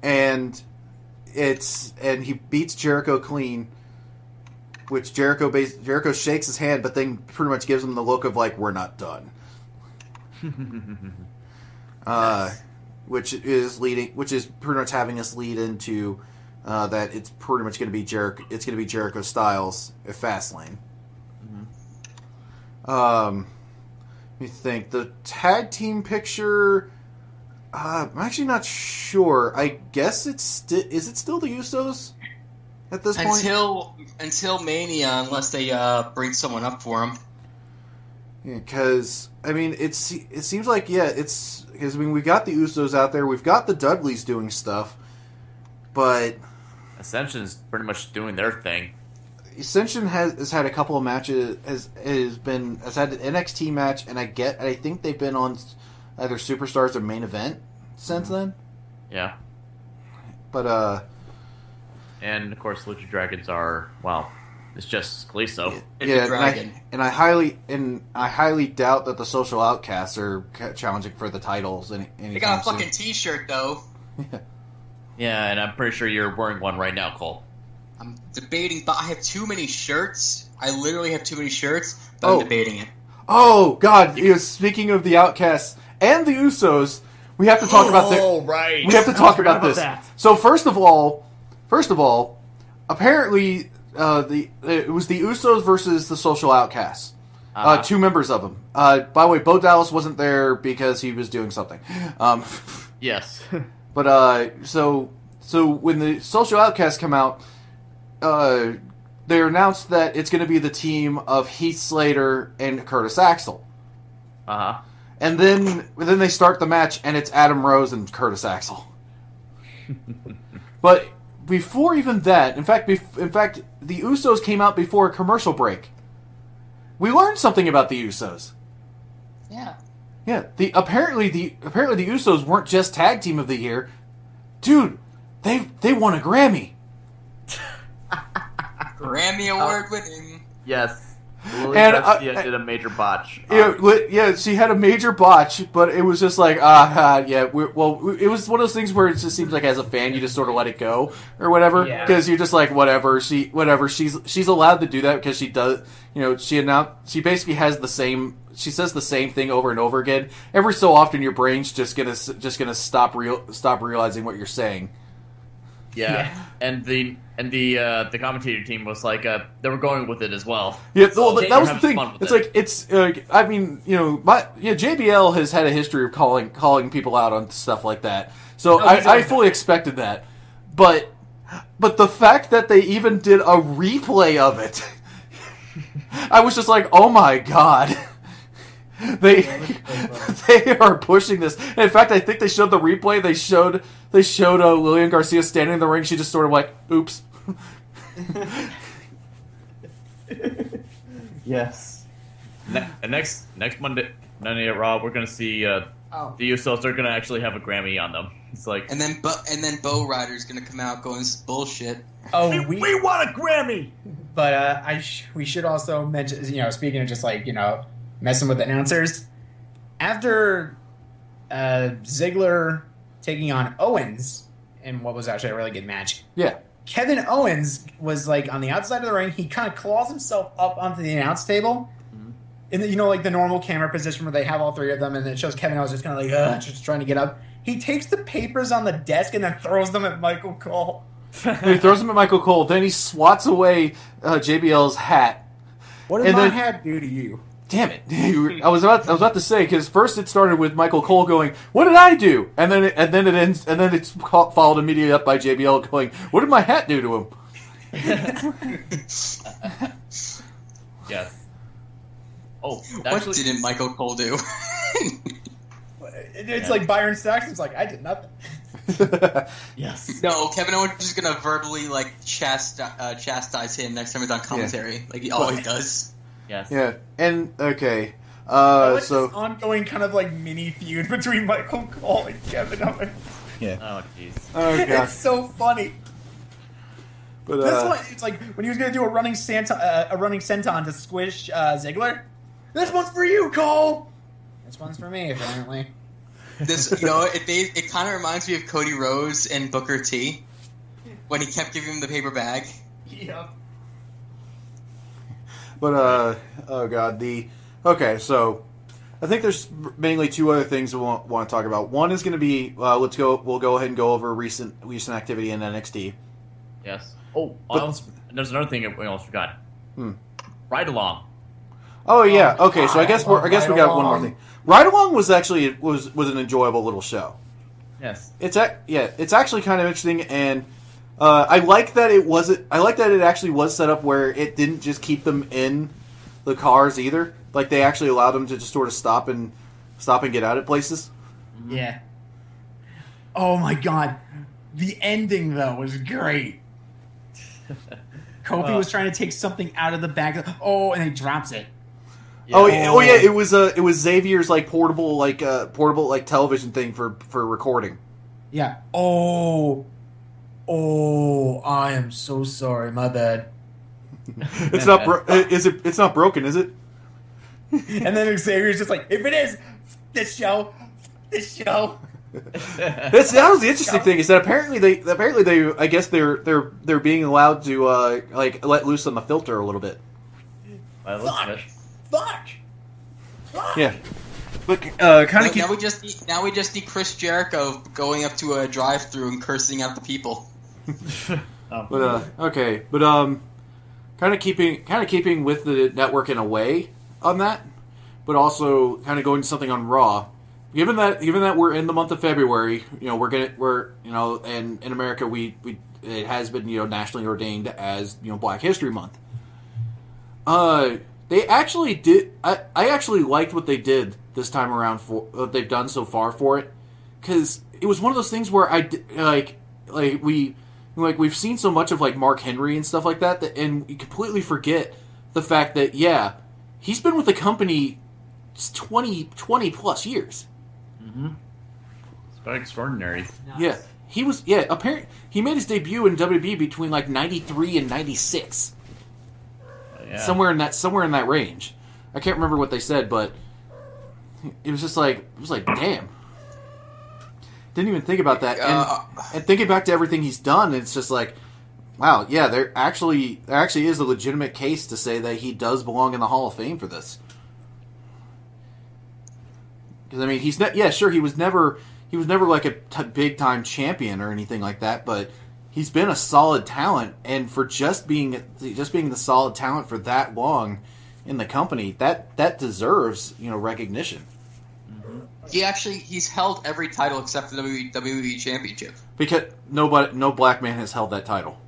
A: and he beats Jericho clean. Which Jericho shakes his hand, but then pretty much gives him the look of like, we're not done.
B: Yes.
A: Which is pretty much having us lead into that it's pretty much going to be Jericho. It's going to be Jericho Styles at Fastlane.
B: Mm-hmm.
A: Let me think. The tag team picture. I'm actually not sure. I guess is it still the Usos at this point?
F: Until Mania, unless they bring someone up for him.
A: Because I mean, it seems like it's because I mean we got the Usos out there, we've got the Dudleys doing stuff, but
B: Ascension's pretty much doing their thing.
A: Ascension has had a couple of matches, has had an NXT match, and I think they've been on either Superstars or Main Event since then.
B: Yeah.
A: But
B: and of course Lucha Dragons are it's just Kalisto.
A: And I highly doubt that the Social Outcasts are challenging for the titles.
F: They got a fucking T-shirt though.
B: Yeah, and I'm pretty sure you're wearing one right now, Cole.
F: I'm debating, but I have too many shirts. I literally have too many shirts, but I'm debating it.
A: Oh, God. Speaking of the Outcasts and the Usos, we have to talk about this.
B: Oh, right.
A: We have to talk about this. So, first of all, apparently, it was the Usos versus the Social Outcasts. Two members of them. By the way, Bo Dallas wasn't there because he was doing something.
B: Yes.
A: But, so when the Social Outcasts come out, they announced that it's going to be the team of Heath Slater and Curtis Axel.
B: Uh-huh.
A: And then they start the match, and it's Adam Rose and Curtis Axel. But before even that, in fact, the Usos came out before a commercial break. we learned something about the Usos.
F: Yeah.
A: Yeah, apparently the Usos weren't just tag team of the year. Dude, they won a Grammy.
F: Grammy award winning.
B: Yes. Lily
A: And,
B: Garcia did a major botch.
A: Yeah, she had a major botch, but it was just like, it was one of those things where it just seems like as a fan you just sort of let it go or whatever, because you're just like, whatever. She's allowed to do that because she does. She basically has the same. She says the same thing over and over again. Every so often, your brain's just gonna stop realizing what you're saying.
B: Yeah. And the commentator team was like they were going with it as well.
A: Yeah, well,
B: So
A: that was the
B: having
A: thing.
B: fun with
A: It's
B: it.
A: I mean, JBL has had a history of calling people out on stuff like that. So I fully expected that. But the fact that they even did a replay of it, I was just like, oh my god. They are pushing this. And in fact, I think they showed the replay. They showed Lillian Garcia standing in the ring. She just sort of like, oops.
B: Yes. Next Monday at Raw, we're gonna see the Usos are gonna actually have a Grammy on them. It's like,
F: and then Bo Rider's gonna come out going bullshit.
C: Oh,
B: we want a Grammy.
C: But we should also mention, speaking of just messing with announcers, after Ziggler taking on Owens in what was actually a really good match.
A: Yeah.
C: Kevin Owens was on the outside of the ring. He kind of claws himself up onto the announce table. In the, the normal camera position where they have all three of them, and it shows Kevin Owens just kind of just trying to get up. He takes the papers on the desk and then throws them at Michael Cole.
A: He throws them at Michael Cole. Then he swats away JBL's hat.
E: What did my hat do to you?
A: Damn it! I was about to say, because first it started with Michael Cole going, "What did I do?" and then it's followed immediately up by JBL going, "What did my hat do to him?"
B: Yes. Oh,
F: what didn't Michael Cole do?
C: It's like Byron Saxton's like, I did nothing.
B: Yes.
F: No, Kevin Owens is just gonna verbally chastise him next time he's on commentary, like he always does.
B: Yes.
A: Yeah, and okay,
C: This
A: so
C: ongoing kind of mini feud between Michael Cole and Kevin Owens.
A: yeah.
B: Oh jeez.
A: Oh god.
C: It's so funny.
A: But
C: This one, it's like when he was going to do a running senton to squish Ziggler. This one's for you, Cole. This one's for me, apparently.
F: This, it kind of reminds me of Cody Rhodes and Booker T when he kept giving him the paper bag.
C: Yep.
A: But oh god, so I think there's mainly two other things we want to talk about. One is going to be we'll go ahead and go over recent activity in NXT.
B: Yes. Oh, there's another thing we almost forgot. Ride along.
A: Oh yeah. Okay, so I guess we got one more thing. Ride Along was actually was an enjoyable little show.
B: Yes.
A: It's actually kind of interesting, and I like that it actually was set up where it didn't just keep them in the cars either. Like they actually allowed them to just sort of stop and get out at places.
E: Yeah. Oh my god, the ending though was great. Kofi was trying to take something out of the bag. Oh, and he drops it.
B: Yeah.
A: Oh yeah, it was Xavier's portable television thing for recording.
E: Yeah. Oh, I am so sorry. My bad.
A: It's not it's not broken, is it?
C: And then Xavier's just like, if it is, this show.
A: That was the interesting thing, is that apparently they I guess they're being allowed to let loose on the filter a little bit.
C: Fuck.
A: Yeah, but kind of
F: Now we just need Chris Jericho going up to a drive-through and cursing out the people.
A: But kind of keeping with the network in a way on that, but also kind of going to something on Raw. Given that we're in the month of February, and in America it has been nationally ordained as Black History Month. They actually did. I actually liked what they did this time around for what they've done so far for it, because it was one of those things where we've seen so much of Mark Henry and stuff like that, and we completely forget the fact that he's been with the company 20 plus years.
B: Mm-hmm. It's quite extraordinary.
A: Yeah, he was. Yeah, apparently he made his debut in WWE between like 93 and 96.
B: Yeah.
A: Somewhere in that range. I can't remember what they said, but it was damn. Didn't even think about that. And thinking back to everything he's done, it's just like, wow, yeah, there actually is a legitimate case to say that he does belong in the Hall of Fame for this. Because I mean, he was never like a big time champion or anything like that, but he's been a solid talent, and for just being the solid talent for that long in the company, that deserves recognition.
F: He's held every title except for the WWE Championship.
A: Because no black man has held that title.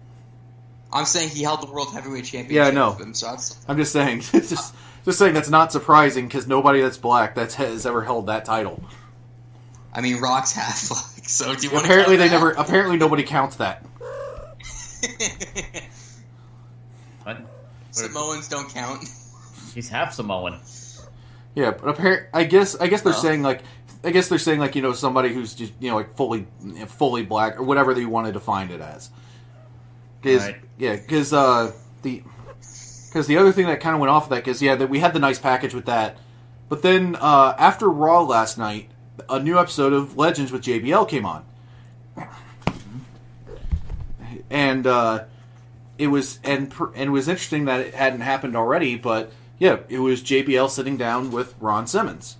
F: I'm saying he held the World Heavyweight Championship.
A: Yeah, I know.
F: So
A: I'm just saying, just saying that's not surprising because nobody that's black has ever held that title.
F: I mean, Rock's half black, so do you want
A: apparently
F: to
A: they never. Apparently nobody counts that.
B: What?
F: Samoans don't count.
B: He's half Samoan.
A: Yeah, but I guess they're saying like somebody who's just like fully black or whatever they want to define it as. Because the other thing that kind of went off of that, because that we had the nice package with that, but then after Raw last night, a new episode of Legends with JBL came on, and it was interesting that it hadn't happened already, but yeah, it was JBL sitting down with Ron Simmons,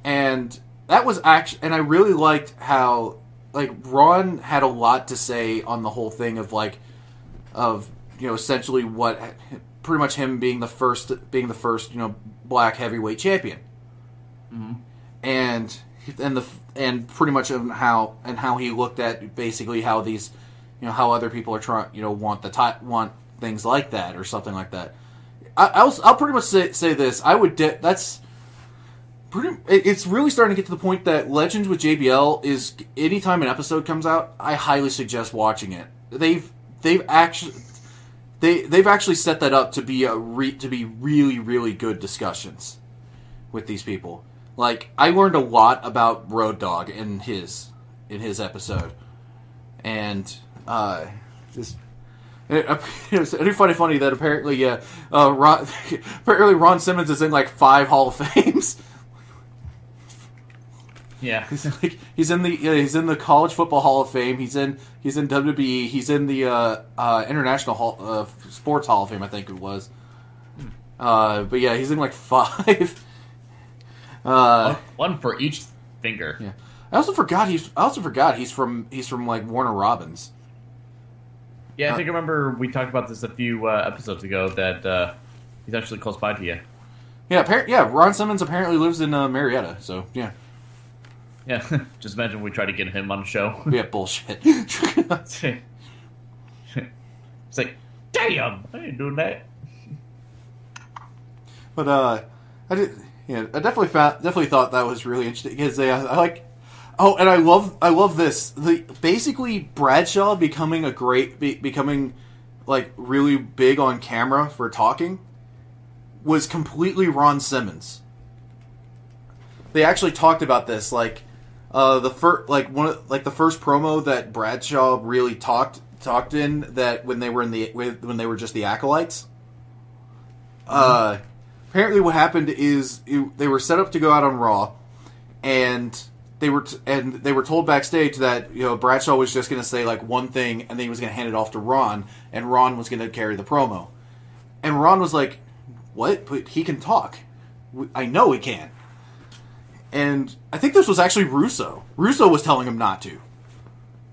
A: and that was and I really liked how. Like, Ron had a lot to say on the whole thing of essentially what, pretty much him being the first, black heavyweight champion.
B: Mm-hmm.
A: And pretty much of how he looked at basically how these, how other people are trying, want things like that or something like that. I'll pretty much say this. It's really starting to get to the point that Legends with JBL is anytime an episode comes out, I highly suggest watching it. They've actually set that up to be really, really good discussions with these people. Like, I learned a lot about Road Dogg in his episode, and just. It's funny that apparently Ron Simmons is in like 5 Hall of Fames.
B: Yeah,
A: he's in the College Football Hall of Fame. He's in WWE. He's in the International Sports Hall of Fame, I think it was. But yeah, he's in like 5.
B: One for each finger.
A: Yeah, I also forgot he's from like Warner Robins.
B: Yeah, I think I remember we talked about this a few episodes ago that he's actually close by to you.
A: Yeah, Ron Simmons apparently lives in Marietta. So yeah.
B: Yeah, just imagine we try to get him on the show.
A: Yeah, bullshit.
B: It's like, damn, I ain't doing that.
A: But I definitely thought that was really interesting because I like. Oh, and I love this. Basically Bradshaw becoming like really big on camera for talking was completely Ron Simmons. They actually talked about this like. The first promo that Bradshaw really talked in that when they were just the acolytes. Apparently, what happened is they were set up to go out on Raw, and they were told backstage that Bradshaw was just going to say like one thing, and then he was going to hand it off to Ron, and Ron was going to carry the promo, and Ron was like, "What? But he can talk. I know he can." And I think this was actually Russo. Russo was telling him not to.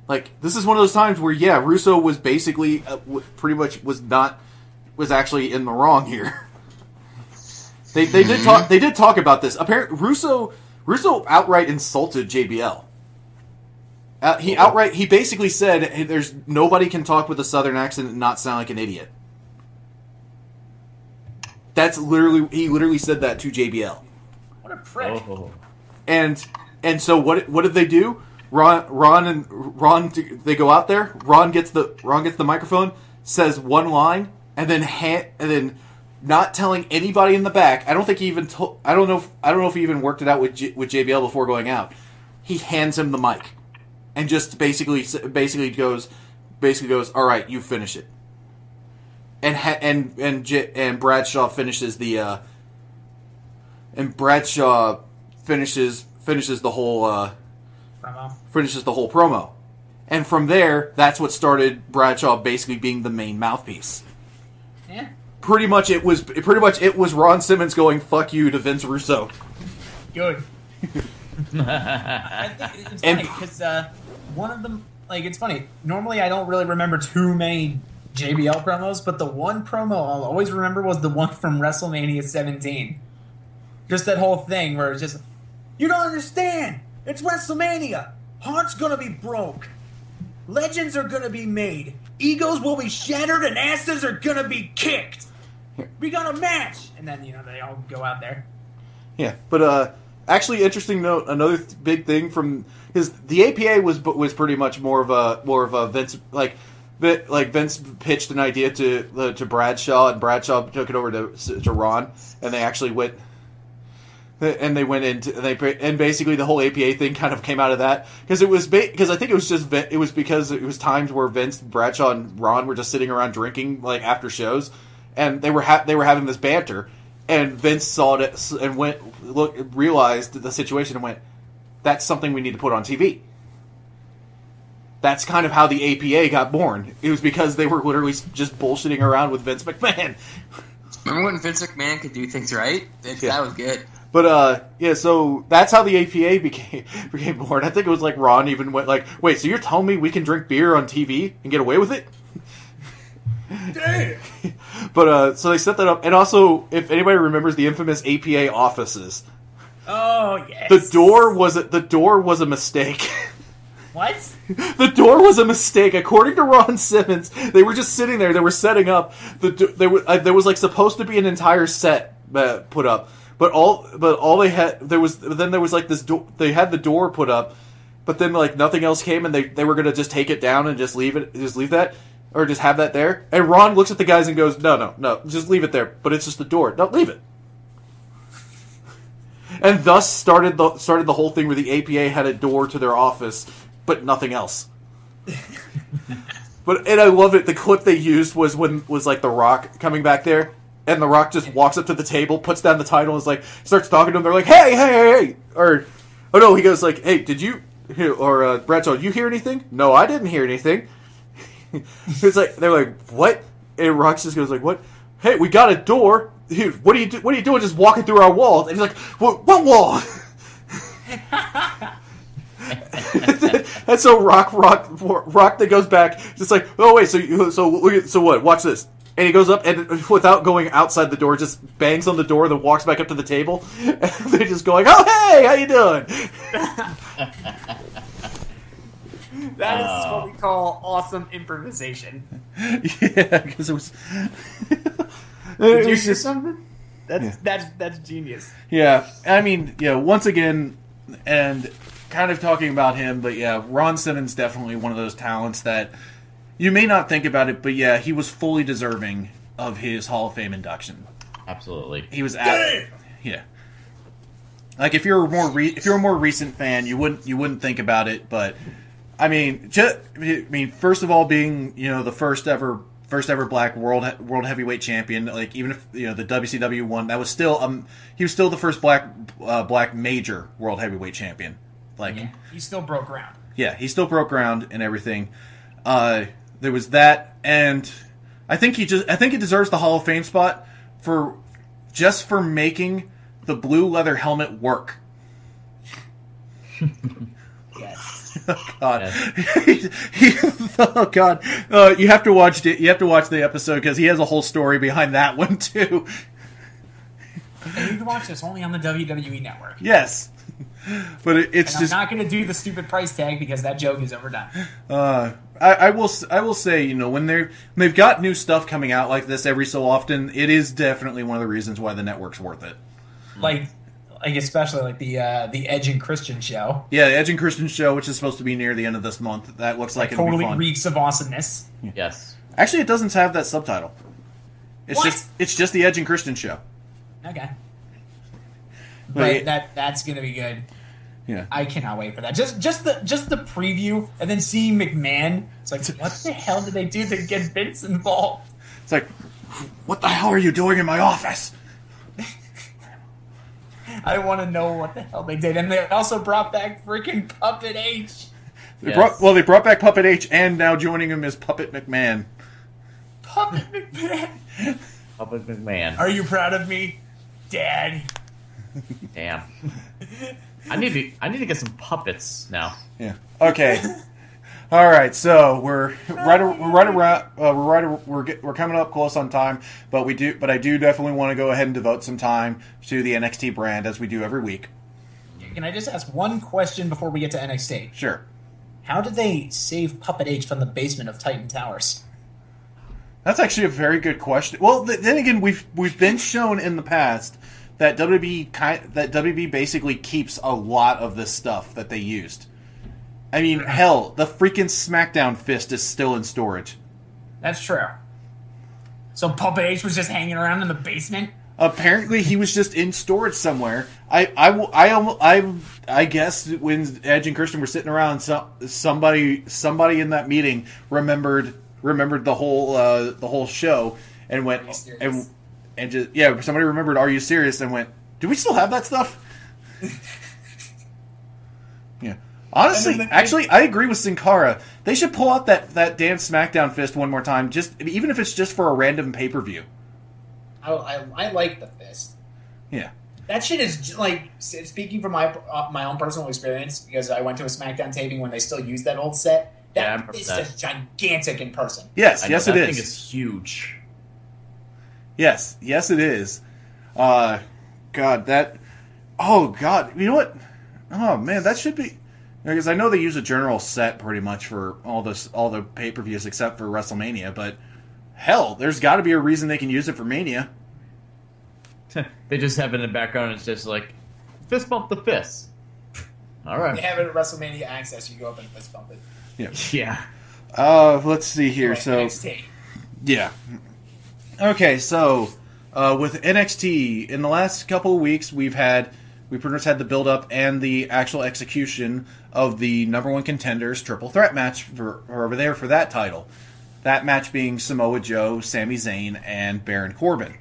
A: Like, this is one of those times where, yeah, Russo was basically, pretty much was actually in the wrong here. They did talk about this. Apparently, Russo outright insulted JBL. He basically said, hey, "There's nobody can talk with a Southern accent and not sound like an idiot." He literally said that to JBL.
C: What a prick.
B: Oh.
A: And so what did they do? Ron they go out there. Ron gets the microphone, says one line, and then not telling anybody in the back. I don't think he even told. I don't know if he even worked it out with JBL before going out. He hands him the mic, and just basically goes, all right, you finish it. And Bradshaw finishes the finishes the whole promo. And from there, that's what started Bradshaw basically being the main mouthpiece.
C: Yeah.
A: Pretty much it was Ron Simmons going "fuck you" to Vince Russo.
C: Good. I think it's funny because one of them, like, it's funny. Normally, I don't really remember too many JBL promos, but the one promo I'll always remember was the one from WrestleMania 17. Just that whole thing where it's just, you don't understand. It's WrestleMania. Hearts gonna be broke. Legends are gonna be made. Egos will be shattered and asses are gonna be kicked. We got a match. And then, they all go out there.
A: Yeah, but actually, interesting note. Another big thing from the APA was pretty much more of a Vince Vince pitched an idea to Bradshaw, and Bradshaw took it over to Ron, and they actually went. And they went into and basically the whole APA thing kind of came out of that because I think it was because it was times where Vince, Bradshaw, and Ron were just sitting around drinking like after shows, and they were having this banter, and Vince saw it and realized the situation and went, that's something we need to put on TV. That's kind of how the APA got born. It was because they were literally just bullshitting around with Vince McMahon.
F: Remember when Vince McMahon could do things right? That was good.
A: But, so that's how the APA became born. I think it was like Ron even went like, wait, so you're telling me we can drink beer on TV and get away with it?
C: Damn!
A: But, so they set that up. And also, if anybody remembers the infamous APA offices.
C: Oh, yes.
A: The door was a mistake.
C: What?
A: The door was a mistake. According to Ron Simmons, they were just sitting there. They were setting up. There was like supposed to be an entire set put up. But all they had there was like this door. They had the door put up, but then like nothing else came, and they were gonna just take it down and just leave that, or just have that there. And Ron looks at the guys and goes, "No, just leave it there. But it's just the door. No, leave it." And thus started the whole thing where the APA had a door to their office, but nothing else. And I love it. The clip they used was like The Rock coming back there. And The Rock just walks up to the table, puts down the title, and is like, starts talking to them. They're like, hey. Or, oh no, he goes like, hey, did you, or Bradshaw, did you hear anything? No, I didn't hear anything. It's like, they're like, what? And Rock just goes like, what? Hey, we got a door. Dude, what are you doing just walking through our walls? And he's like, what wall? And so Rock that goes back, just like, oh wait, so what? Watch this. And he goes up and, without going outside the door, just bangs on the door, then walks back up to the table. And they just go like, "Oh hey, how you doing?"
C: That is what we call awesome improvisation.
A: Yeah, because it was.
C: Did you hear something? That's genius.
A: Yeah, I mean, once again, and kind of talking about him, but yeah, Ron Simmons definitely one of those talents that. You may not think about it, but yeah, he was fully deserving of his Hall of Fame induction.
H: Absolutely,
A: he was. Yeah, like if you're a more recent fan, you wouldn't think about it, but I mean, first of all, being the first ever black world heavyweight champion, like even if the WCW won, that was still he was still the first black major world heavyweight champion. Like
C: he still broke ground.
A: Yeah, he still broke ground and everything. There was that, and I think he deserves the Hall of Fame spot for making the blue leather helmet work.
C: Yes.
A: Oh God.
H: Yes.
A: Oh God. You have to watch it. You have to watch the episode because he has a whole story behind that one too.
C: And you can watch this only on the WWE Network.
A: Yes. But it's
C: I'm not going to do the stupid price tag because that joke is overdone.
A: I will say, when they've got new stuff coming out like this every so often, it is definitely one of the reasons why the network's worth it.
C: Like especially like the Edge and Christian show.
A: Yeah, the Edge and Christian show, which is supposed to be near the end of this month. That looks like it'll be fun.
C: Totally reeks of awesomeness.
H: Yes.
A: Actually, it doesn't have that subtitle. It's just the Edge and Christian show.
C: Okay. But that's gonna be good.
A: Yeah.
C: I cannot wait for that. Just the preview and then seeing McMahon. It's like, what the hell did they do to get Vince involved?
A: It's like, what the hell are you doing in my office?
C: I want to know what the hell they did. And they also brought back freaking Puppet H.
A: They brought back Puppet H, and now joining him is Puppet McMahon.
C: Puppet McMahon.
H: Puppet McMahon.
C: Are you proud of me, Dad?
H: Damn. I need to get some puppets now.
A: Yeah. Okay. All right. So we're coming up close on time, but I do definitely want to go ahead and devote some time to the NXT brand as we do every week.
C: Can I just ask one question before we get to NXT?
A: Sure.
C: How did they save Puppet H from the basement of Titan Towers?
A: That's actually a very good question. Well, then again, we've been shown in the past that WB basically keeps a lot of this stuff that they used. I mean, hell, the freaking SmackDown fist is still in storage.
C: That's true. So Puppet H was just hanging around in the basement?
A: Apparently, he was just in storage somewhere. I guess when Edge and Christian were sitting around, somebody in that meeting remembered the whole show and went and just somebody remembered "Are you serious?" and went, "Do we still have that stuff?" Yeah. Honestly, actually, I agree with Sin Cara. They should pull out that damn SmackDown fist one more time, even if it's just for a random pay-per-view.
C: I like the fist.
A: Yeah.
C: That shit is, like, speaking from my own personal experience, because I went to a SmackDown taping when they still used that old set, that fist is gigantic in person.
A: Yes, it is.
H: That thing is huge.
A: Yes, it is. God, that... Oh, God. You know what? Oh, man, that should be... Because I know they use a general set pretty much for all the pay-per-views except for WrestleMania, but hell, there's got to be a reason they can use it for Mania.
H: They just have it in the background. It's just like fist bump the fist. All right.
C: They have it at WrestleMania Access. You go up and fist bump it.
A: Yeah. Let's see here. So
C: NXT.
A: Yeah. Okay. So with NXT in the last couple of weeks, we pretty much had the build up and the actual execution of the number one contenders triple threat match for over there for that title. That match being Samoa Joe, Sami Zayn, and Baron Corbin.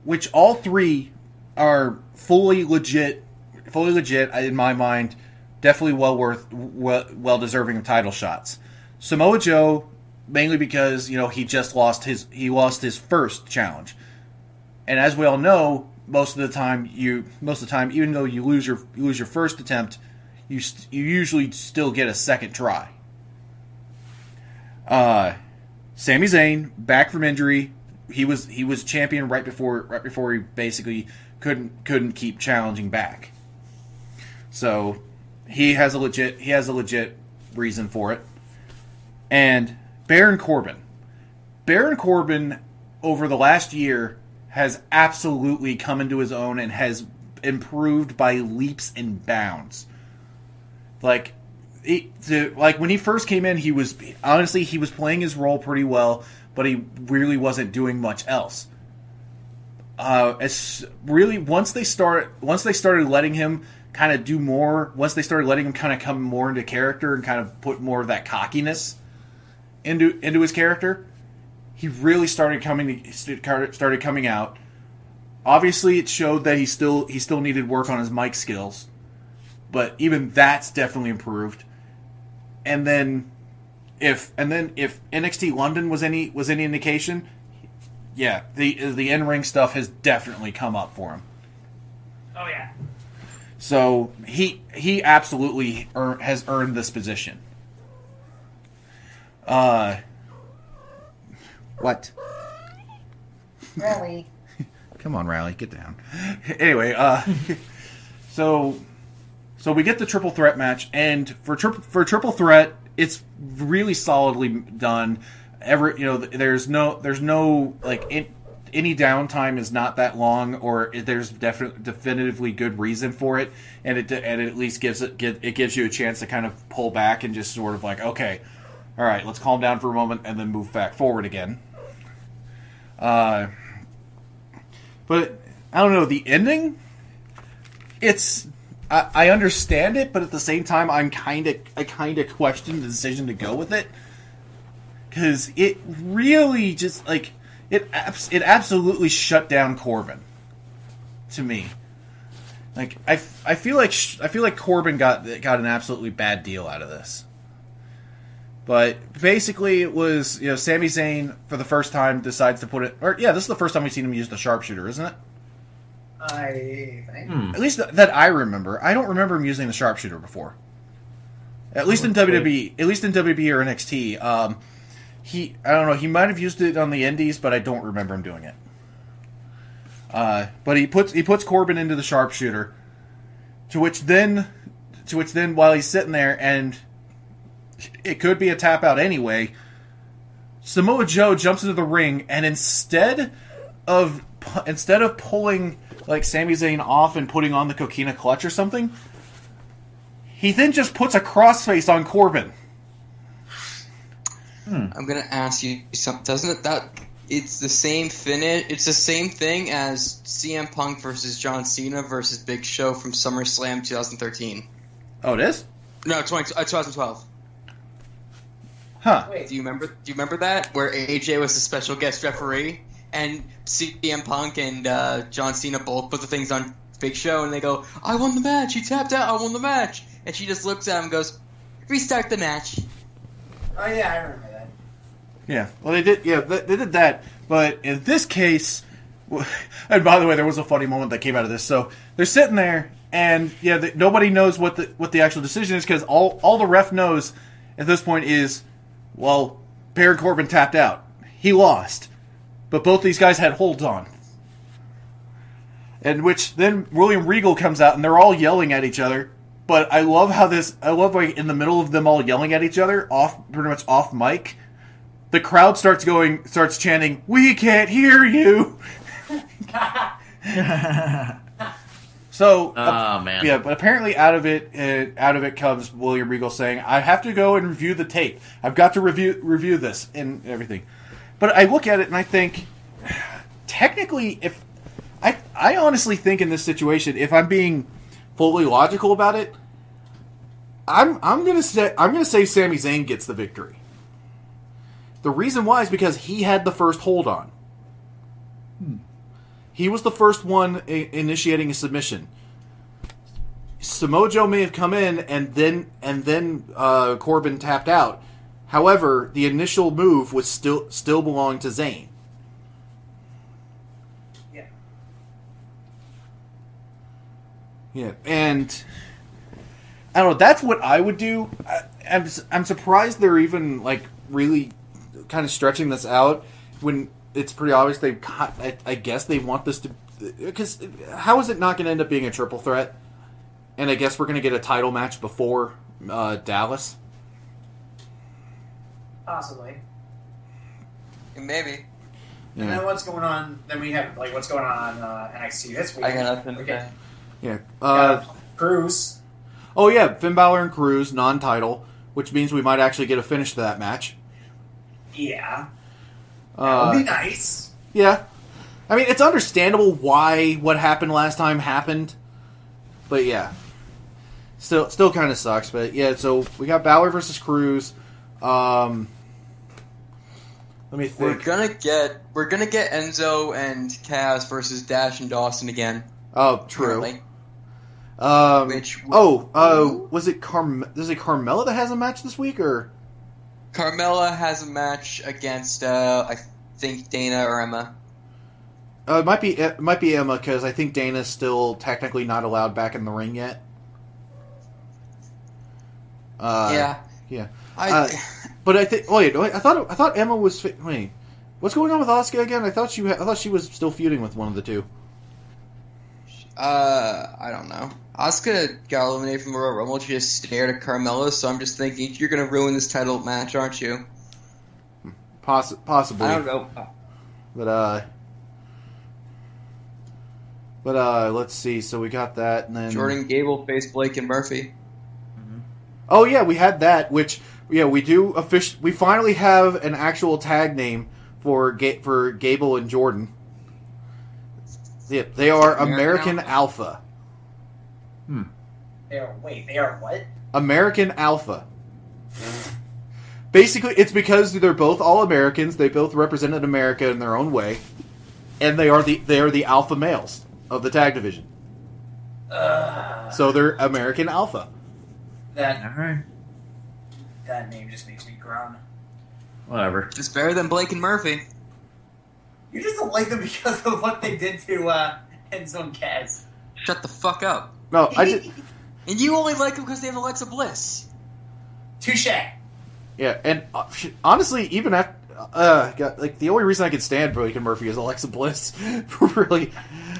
A: Which all three are fully legit in my mind, definitely well deserving of title shots. Samoa Joe mainly because he just lost his first challenge, and as we all know, most of the time, even though you lose your first attempt, you usually still get a second try. Sami Zayn, back from injury. He was champion right before he basically couldn't keep challenging back. So he has a legit reason for it. And Baron Corbin over the last year has absolutely come into his own and has improved by leaps and bounds. Like when he first came in, he was playing his role pretty well, but he really wasn't doing much else. Once they started letting him kind of do more, once they started letting him kind of come more into character and kind of put more of that cockiness into his character, he really started coming out. Obviously, it showed that he still needed work on his mic skills, but even that's definitely improved. And then if NXT London was any indication, yeah, the in-ring stuff has definitely come up for him.
C: Oh yeah.
A: So he absolutely has earned this position. What?
I: Rally.
A: Come on, Riley, get down. Anyway, so we get the triple threat match, and for triple threat, it's really solidly done. There's no like any downtime is not that long, or there's definitively good reason for it, and it at least gives you a chance to kind of pull back and just sort of like, okay, all right, let's calm down for a moment and then move back forward again. But I don't know, the ending. I understand it, but at the same time, I kind of question the decision to go with it, because it really just like it absolutely shut down Corbin to me. Like I feel like Corbin got an absolutely bad deal out of this. But basically, it was Sami Zayn for the first time decides to put it. Or this is the first time we've seen him use the sharpshooter, isn't it?
C: I think.
A: At least that I remember. I don't remember him using the sharpshooter before. At least in WWE. At least in WWE or NXT. I don't know. He might have used it on the Indies, but I don't remember him doing it. But he puts Corbin into the sharpshooter, to which then while he's sitting there and it could be a tap out anyway, Samoa Joe jumps into the ring, and instead of pulling like Sami Zayn off and putting on the coquina clutch or something, he then just puts a crossface on Corbin.
F: I'm gonna ask you something. Doesn't it that it's the same finish? It's the same thing as CM Punk versus John Cena versus Big Show from SummerSlam 2013.
A: Oh, it is?
F: No, 2012.
A: Huh.
C: Wait.
F: Do you remember that where AJ was the special guest referee and CM Punk and John Cena both put the things on Big Show and they go, "I won the match. He tapped out. I won the match." And she just looks at him and goes, "Restart the match."
C: Oh yeah, I remember that.
A: Yeah. Well, they did. Yeah, they did that. But in this case, and by the way, there was a funny moment that came out of this. So they're sitting there, and nobody knows what the actual decision is, because all the ref knows at this point is, well, Baron Corbin tapped out. He lost. But both these guys had holds on. And which then William Regal comes out and they're all yelling at each other. But I love like in the middle of them all yelling at each other, pretty much off mic, the crowd starts chanting, "We can't hear you." So,
H: man.
A: Yeah, but apparently out of it comes William Regal saying, "I have to go and review the tape. I've got to review this and everything." But I look at it and I think, technically, if I honestly think in this situation, if I'm being fully logical about it, I'm gonna say Sami Zayn gets the victory. The reason why is because he had the first hold on. He was the first one initiating a submission. Samoa Joe may have come in and then Corbin tapped out. However, the initial move was still belonged to Zayn.
C: Yeah.
A: Yeah, and I don't know. That's what I would do. I'm surprised they're even like really kind of stretching this out when it's pretty obvious I guess they want this to, because how is it not going to end up being a triple threat? And I guess we're going to get a title match before Dallas.
C: Possibly.
F: Maybe.
A: Yeah.
C: And then what's going on? Then we have what's going on NXT this week.
F: I got nothing to
C: Okay.
F: say.
A: Yeah.
C: Cruz.
A: Oh yeah, Finn Balor and Cruz non-title, which means we might actually get a finish to that match.
C: Yeah. That would be nice.
A: Yeah. I mean, it's understandable why what happened last time happened. But yeah. Still kind of sucks. But yeah, so we got Balor versus Cruz. Let me think.
F: We're gonna get Enzo and Cass versus Dash and Dawson again.
A: Oh, true.
F: Currently.
A: Was it Carmella that has a match this week, or
F: Carmella has a match against I think Dana or Emma.
A: it might be Emma, because I think Dana's still technically not allowed back in the ring yet.
F: Yeah.
A: But I think. Wait, I thought Emma was. Wait, what's going on with Asuka again? I thought she was still feuding with one of the two.
F: I don't know. Asuka got eliminated from the Royal Rumble. She just stared at Carmella, so I'm just thinking you're gonna ruin this title match, aren't you?
A: Possibly.
F: I don't know.
A: But let's see. So we got that, and then
F: Jordan Gable faced Blake and Murphy.
A: Oh yeah, we had that. Which we do we finally have an actual tag name for Gable and Jordan. Yeah, they are American Alpha.
C: They are what?
A: American Alpha. Basically, it's because they're both all Americans. They both represented America in their own way, and they are the alpha males of the tag division. So they're American Alpha.
C: That name just makes me groan.
B: Whatever.
F: It's better than Blake and Murphy.
C: You just don't like them because of what they did to Enzo and Kaz.
F: Shut the fuck up.
A: No, I just
F: And you only like them because they have Alexa Bliss.
C: Touche.
A: yeah, and honestly, even after the only reason I could stand Blake and Murphy is Alexa Bliss. Really,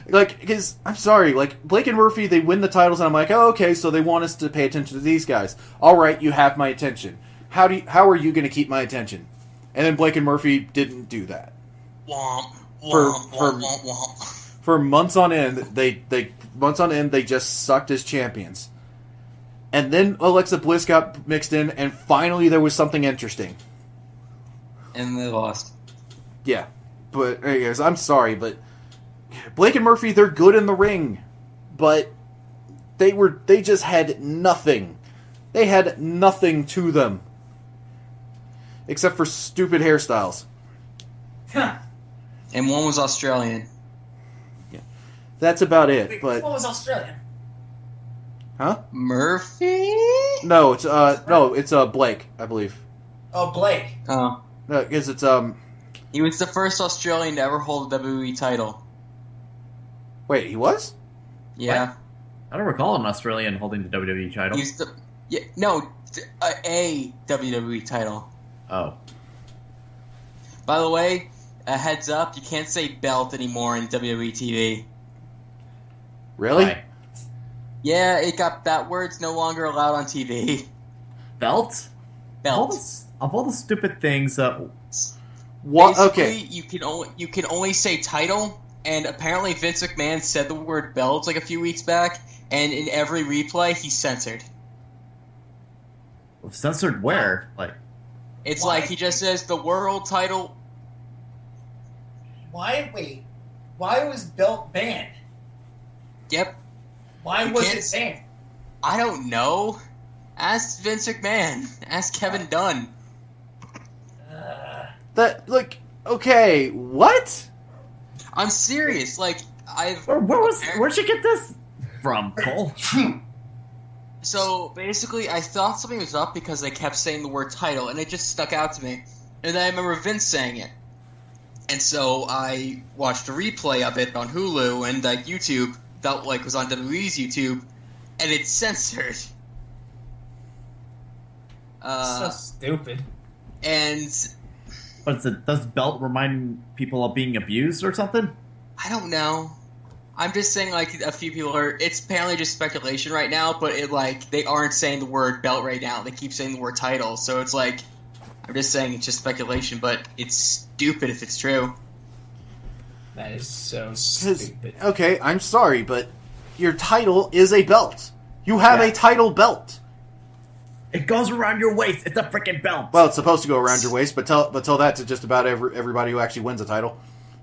A: because I'm sorry, Blake and Murphy, they win the titles, and I'm like, oh, okay, so they want us to pay attention to these guys. All right, you have my attention. How are you going to keep my attention? And then Blake and Murphy didn't do that.
F: Womp, womp, womp, womp, womp.
A: For months on end, they just sucked as champions. And then Alexa Bliss got mixed in, and finally there was something interesting.
F: And they lost.
A: Yeah, but anyways, I'm sorry, but Blake and Murphy, they're good in the ring, but they just had nothing. They had nothing to them. Except for stupid hairstyles.
F: And one was Australian.
A: Yeah. That's about it. But
C: What was Australian?
A: huh?
F: Murphy?
A: No, it's Blake, I believe.
C: Oh, Blake.
F: Oh.
A: No, because it's
F: He was the first Australian to ever hold a WWE title.
A: Wait, he was?
F: Yeah.
B: I don't recall an Australian holding the WWE title.
F: He was the... Yeah, no, a WWE title.
B: Oh.
F: By the way, a heads up, you can't say belt anymore in WWE TV.
A: Really?
B: Why?
F: Yeah, that word's no longer allowed on TV.
B: Belt?
F: Belt.
B: Of all the stupid things
A: What?
F: Basically,
A: Okay.
F: you can only say title, and apparently Vince McMahon said the word belt like a few weeks back, and in every replay he's censored.
B: censored where?
F: It's
C: Why?
F: like he just says the world title.
C: Why was belt banned?
F: Yep.
C: Why
F: You
C: was
F: can't-
C: it banned?
F: I don't know. Ask Vince McMahon. Ask Kevin Dunn.
A: Okay, what?
F: I'm serious.
B: Where'd you get this from, Cole?
F: So basically, I thought something was up because they kept saying the word title, and it just stuck out to me. And then I remember Vince saying it. And so I watched a replay of it on Hulu, and YouTube felt like it was on WWE's YouTube, and it's censored.
C: So stupid.
F: And
B: But does belt remind people of being abused or something?
F: I don't know. I'm just saying, a few people are... It's apparently just speculation right now, but they aren't saying the word belt right now. They keep saying the word title, so it's I'm just saying it's just speculation, but it's stupid if it's true.
C: That is so
A: 'Cause-
C: stupid.
A: okay, I'm sorry, but your title is a belt. You have a title belt.
B: It goes around your waist. It's a freaking belt.
A: Well, it's supposed to go around your waist, but tell that to just about everybody who actually wins a title.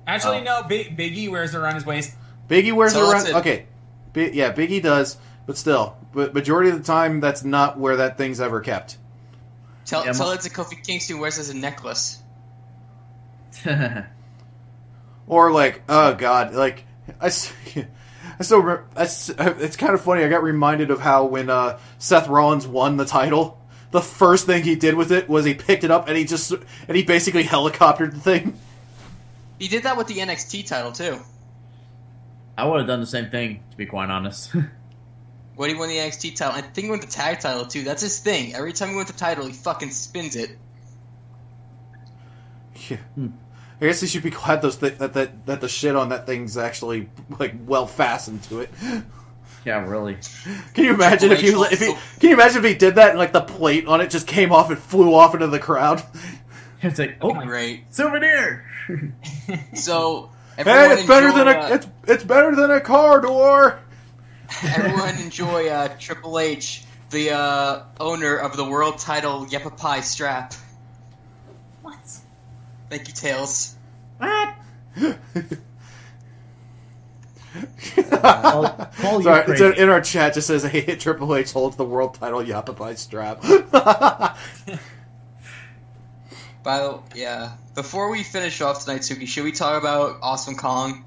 E: Actually, no. Biggie wears it around his waist.
A: Biggie wears
F: So
A: it
F: that's
A: around.
F: it.
A: Okay, Biggie does, but still, but majority of the time, that's not where that thing's ever kept.
F: Tell it to Kofi Kingston wears it as a necklace.
A: Or oh god, I still remember. It's kind of funny. I got reminded of how when Seth Rollins won the title, the first thing he did with it was he picked it up and he basically helicoptered the thing.
F: He did that with the NXT title, too.
B: I would have done the same thing, to be quite honest.
F: When he won the NXT title, I think he won the tag title, too. That's his thing. Every time he wins the title, he fucking spins it.
A: Yeah. I guess he should be glad that the shit on that thing's actually well fastened to it.
B: Yeah, really.
A: Can you imagine if he did that and the plate on it just came off and flew off into the crowd?
B: It's
F: Great.
B: souvenir.
F: So,
A: Hey,
F: everyone
A: it's better than a car door.
F: Everyone enjoy Triple H, the owner of the world title Yepapai strap.
C: What?
F: Thank you, Tails.
H: What?
C: Call you
A: Sorry,
C: crazy.
A: it's in our chat. Just says, "Hey, Triple H holds the world title Yappa by strap."
F: Before we finish off tonight, Suki, should we talk about Awesome Kong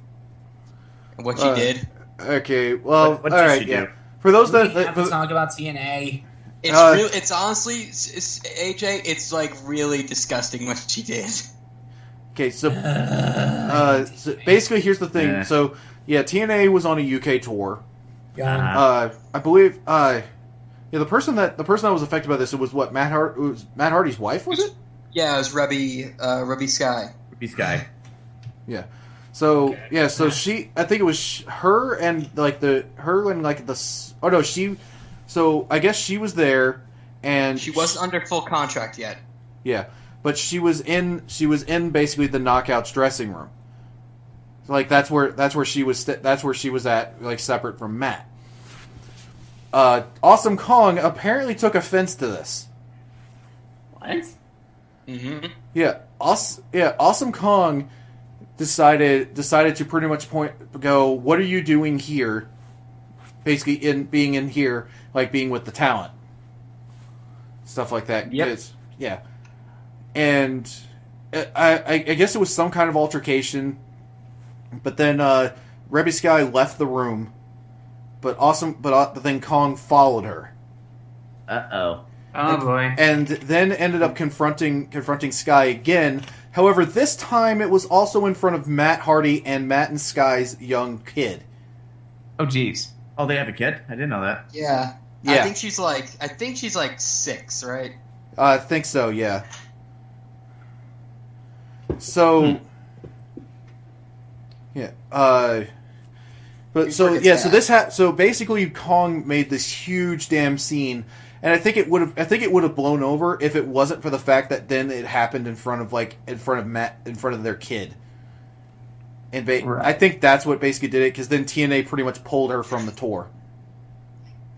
F: and what she did?
A: Okay, well,
B: What
A: all
B: did
A: right,
B: she
A: yeah.
B: do?
A: For those
C: We
A: that,
C: have to talk about TNA.
F: It's honestly, AJ, it's like really disgusting what she did.
A: okay, so basically, here's the thing.
B: Yeah.
A: So, yeah, TNA was on a UK tour.
C: God.
A: I believe, the person that was affected by this, it was what Matt Hardy's wife, was it?
F: Yeah, it was Rebby Sky.
B: This guy.
A: Yeah. So she, I think it was her and so I guess she was there, and
F: She wasn't under full contract yet.
A: yeah, but she was in basically the Knockouts dressing room. Like that's where she was at, like separate from Matt. Awesome Kong apparently took offense to this.
H: What?
F: Mm-hmm.
A: Yeah, Awesome Kong decided to pretty much go, what are you doing here? Basically, being in here, like being with the talent, stuff like that.
C: Yep.
A: Yeah, and I guess it was some kind of altercation, but then Rebby Sky left the room, but then Kong followed her.
H: Uh-oh.
C: Oh boy.
A: And then ended up confronting Sky again. However, this time it was also in front of Matt Hardy and Matt and Sky's young kid.
C: Oh jeez.
B: Oh, they have a kid? I didn't know that.
F: Yeah.
A: Yeah.
F: I think she's like 6, right?
A: I think so, yeah. So, yeah. But so
F: forgets
A: yeah,
F: that.
A: so basically Kong made this huge damn scene, and I think it would have blown over if it wasn't for the fact that then it happened in front of Matt, in front of their kid. And
C: Right.
A: I think that's what basically did it, because then TNA pretty much pulled her from the tour.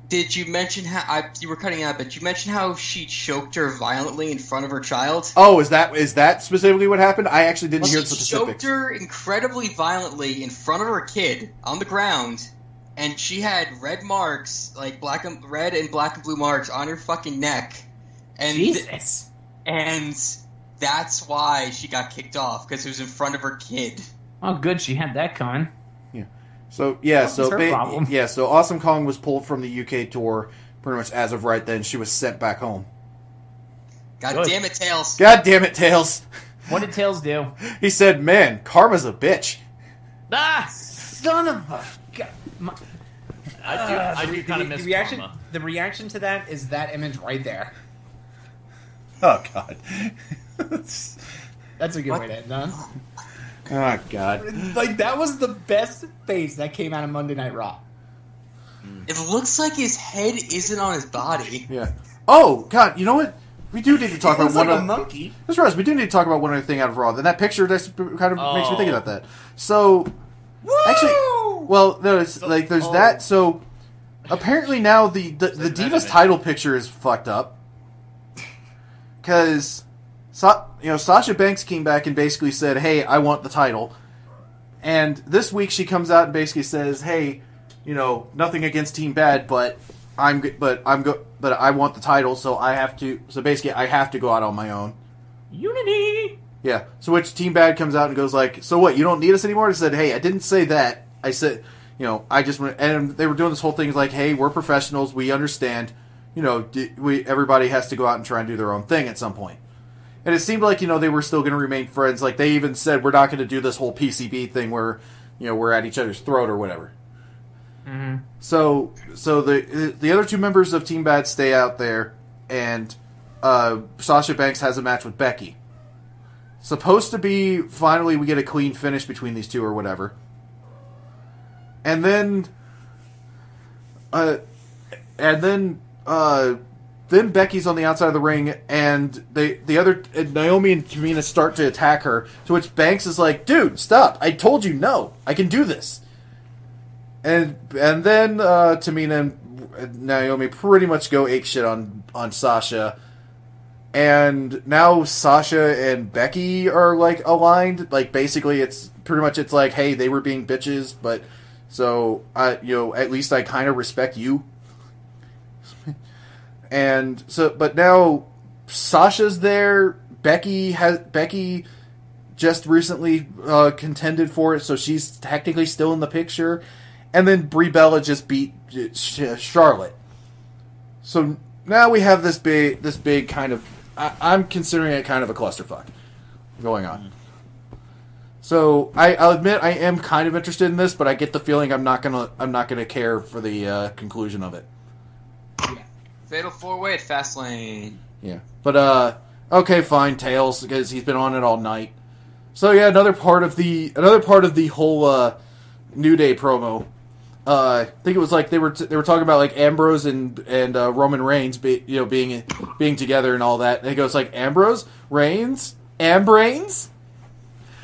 F: Did you mention how you were cutting out? But you mentioned how she choked her violently in front of her child.
A: Oh, is that specifically what happened? I actually didn't hear the
F: She
A: specifics.
F: choked her incredibly violently in front of her kid on the ground, and she had red marks, like red and black and blue marks on her fucking neck. And
C: Jesus.
F: and that's why she got kicked off, because it was in front of her kid.
C: Oh, good. She had that coming.
A: So yeah,
C: That was her problem.
A: so Awesome Kong was pulled from the UK tour pretty much as of right then. She was sent back home.
F: God
C: Good.
F: damn it, Tails.
A: God damn it, Tails!
C: What did Tails do?
A: He said, "Man, karma's a bitch."
C: Ah, son of a. God.
B: I do kind of miss
C: reaction.
B: Karma.
C: The reaction to that is that image right there.
A: Oh God.
C: That's a good way to end on.
A: Oh God.
C: Like that was the best face that came out of Monday Night Raw.
F: It looks like his head isn't on his body.
A: Yeah. Oh God. You know what? We do need to talk
C: He
A: about
C: looks
A: one
C: like a
A: of.
C: monkey.
A: That's right. We do need to talk about one other thing out of Raw. And that picture just kind of makes me think about that. So, actually, well, no, it's like there's that. So, apparently now the Divas title picture is fucked up because Sasha Banks came back and basically said, "Hey, I want the title." And this week she comes out and basically says, "Hey, nothing against Team Bad, but I want the title, so I have to. So basically, I have to go out on my own."
C: Unity.
A: Yeah. So which Team Bad comes out and goes like, "So what? You don't need us anymore?" I said, "Hey, I didn't say that. I said, I just went." And they were doing this whole thing like, "Hey, we're professionals. We understand. Everybody has to go out and try and do their own thing at some point." And it seemed like they were still going to remain friends. Like they even said, "We're not going to do this whole PCB thing where we're at each other's throat or whatever."
C: Mm-hmm.
A: So the other two members of Team Bad stay out there, and Sasha Banks has a match with Becky. Supposed to be finally we get a clean finish between these two or whatever, and then Becky's on the outside of the ring, and Naomi and Tamina start to attack her. To which Banks is like, "Dude, stop! I told you no. I can do this." And then Tamina and Naomi pretty much go apeshit on Sasha, And now Sasha and Becky are, like, aligned. Like, basically, it's like, hey, they were being bitches, but so, at least I kind of respect you. And so, but now Sasha's there. Becky just recently contended for it, so she's technically still in the picture. And then Brie Bella just beat Charlotte. So now we have this big kind of, I'm considering it kind of a clusterfuck going on. So I'll admit I am kind of interested in this, but I get the feeling I'm not gonna care for the conclusion of it.
F: Yeah. Fatal 4-way at Fastlane.
A: Yeah, but okay, fine, Tails, because he's been on it all night. So yeah, another part of the whole New Day promo. I think it was like they were talking about like Ambrose and Roman Reigns being together and all that. And it goes like Ambrose, Reigns, Ambrains.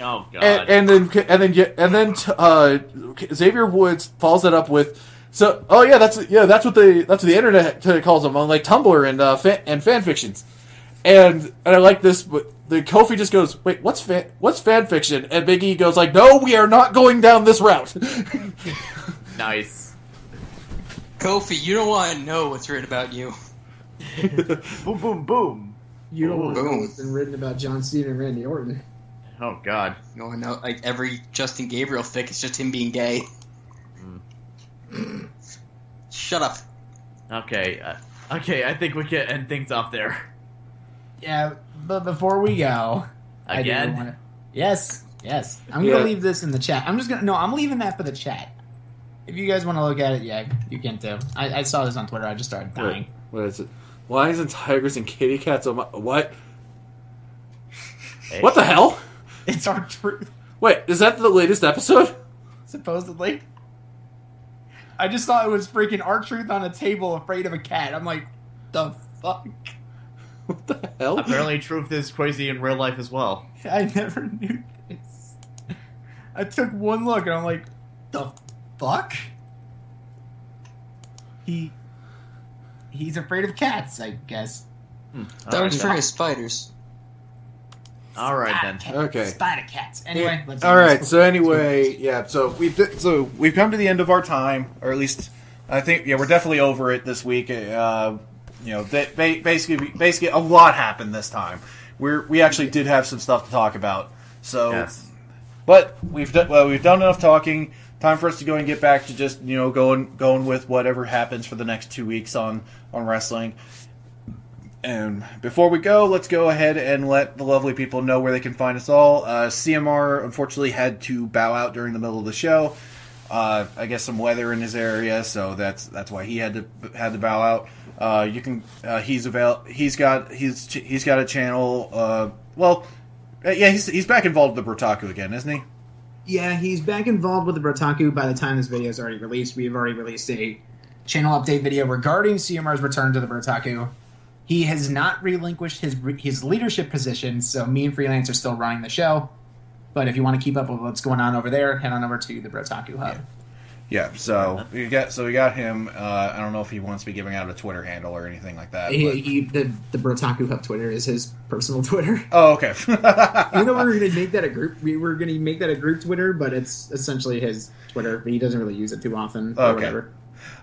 H: Oh god!
A: And then Xavier Woods follows that up with, so that's what the internet calls them on like Tumblr and fan fictions, and I like this, but the Kofi just goes, wait, what's fan fiction? And Big E goes like, no, we are not going down this route.
B: Nice.
F: Kofi, you don't want to know what's written about you.
B: Boom, boom, boom.
E: You don't want to know
F: Boom.
E: what's been written about John Cena and Randy Orton.
B: Oh god.
F: You want to know, like, every Justin Gabriel fic is just him being gay. Shut up.
B: Okay. I think we can end things off there.
C: Yeah, but before we go, I do
B: Again?
C: wanna- Yes. I'm gonna leave this in the chat. I'm leaving that for the chat. If you guys want to look at it, yeah, you can too. I saw this on Twitter. I just started dying.
A: What is it? Lions and tigers and kitty cats. On my, what?
B: Hey.
A: What the hell?
C: It's our truth,
A: Wait, is that the latest episode?
C: supposedly. I just thought it was freaking R-Truth on a table afraid of a cat. I'm like, the fuck?
A: What the hell?
B: Apparently, truth is crazy in real life as well.
C: I never knew this. I took one look and I'm like, the fuck? He's afraid of cats, I guess.
F: That was afraid of spiders.
B: All right then.
A: Okay.
C: Spider cats. Anyway, let's
A: All right. So anyway, yeah. So we've come to the end of our time, or at least I think we're definitely over it this week. Basically, a lot happened this time. We actually did have some stuff to talk about. So,
B: Yes.
A: but we've done enough talking. Time for us to go and get back to just going with whatever happens for the next 2 weeks on wrestling. And before we go, let's go ahead and let the lovely people know where they can find us all. CMR unfortunately had to bow out during the middle of the show. I guess some weather in his area, so that's why he had to bow out. You can he's got a channel. He's back involved with the Otaku again, isn't he?
E: Yeah, he's back involved with the Brotaku. By the time this video is already released, we have already released a channel update video regarding CMR's return to the Brotaku. He has not relinquished his leadership position, so me and Freelance are still running the show. But if you want to keep up with what's going on over there, head on over to the Brotaku Hub.
A: Yeah. So we got him. I don't know if he wants to be giving out a Twitter handle or anything like that.
E: The Brotaku Hub Twitter is his personal Twitter.
A: Oh, okay.
E: Even though we were going to make that a group, Twitter, but it's essentially his Twitter. But he doesn't really use it too often or whatever.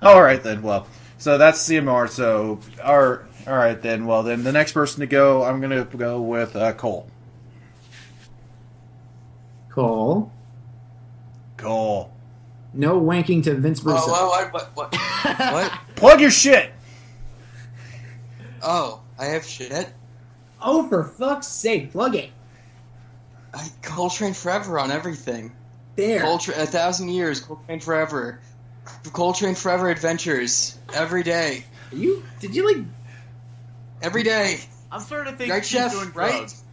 A: All right then. Well, so that's CMR. So all right then. Well, then the next person to go, I'm going to go with Cole.
E: Cole. No wanking to Vince Russo.
F: What?
A: Plug your shit.
F: Oh, I have shit?
E: Oh, for fuck's sake, plug it.
F: Coltrane Forever on everything.
E: There.
F: Coltrane, 1,000 years, Coltrane Forever. Coltrane Forever Adventures. Every day.
E: Did you
F: Every day.
B: I'm starting to think
F: Right,
B: he's
F: Chef?
B: doing
F: Right?
B: drugs.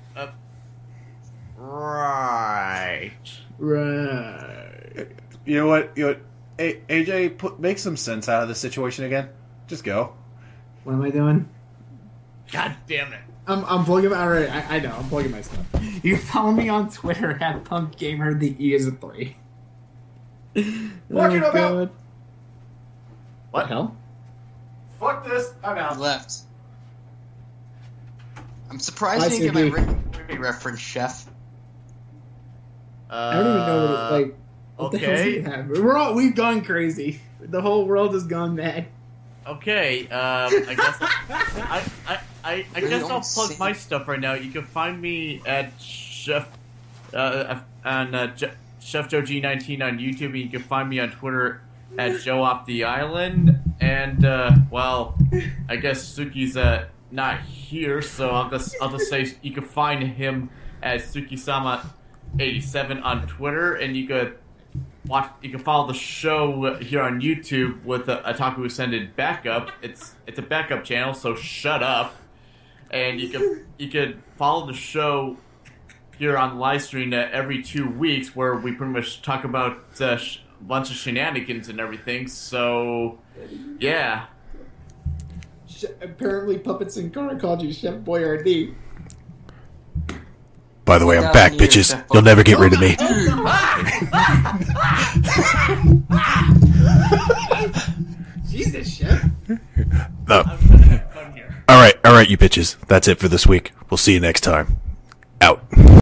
B: Right.
E: Right.
A: You know what? AJ, make some sense out of this situation again. Just go.
E: What am I doing?
B: God damn it.
E: I'm plugging. All right, I know. I'm plugging my stuff. You can follow me on Twitter at PunkGamer. The E is a 3.
A: Fuck it, I'm out.
E: What
B: What?
E: the hell?
A: Fuck this. I'm
F: He
A: out.
F: left. I'm surprised you didn't get my Rick and Morty reference, Chef.
E: I don't even know what the hell's gonna happen. We've gone crazy. The whole world has gone mad.
B: Okay, I guess I guess I'll plug my stuff right now. You can find me at Chef Chef Joe G19 on YouTube, and you can find me on Twitter at Joe Off the Island. And well, I guess Suki's not here, so I'll just say you can find him as Suki-sama87 on Twitter, and you could follow the show here on YouTube with Otaku Ascended Backup. It's a backup channel, so shut up. And you could follow the show here on live stream every 2 weeks, where we pretty much talk about a bunch of shenanigans and everything. So yeah.
E: Apparently, Puppets and Car called you Chef Boyardee.
A: By the way, I'm back, bitches. You'll never get rid of me.
E: Jesus, Chef.
A: No. All right, you bitches. That's it for this week. We'll see you next time. Out.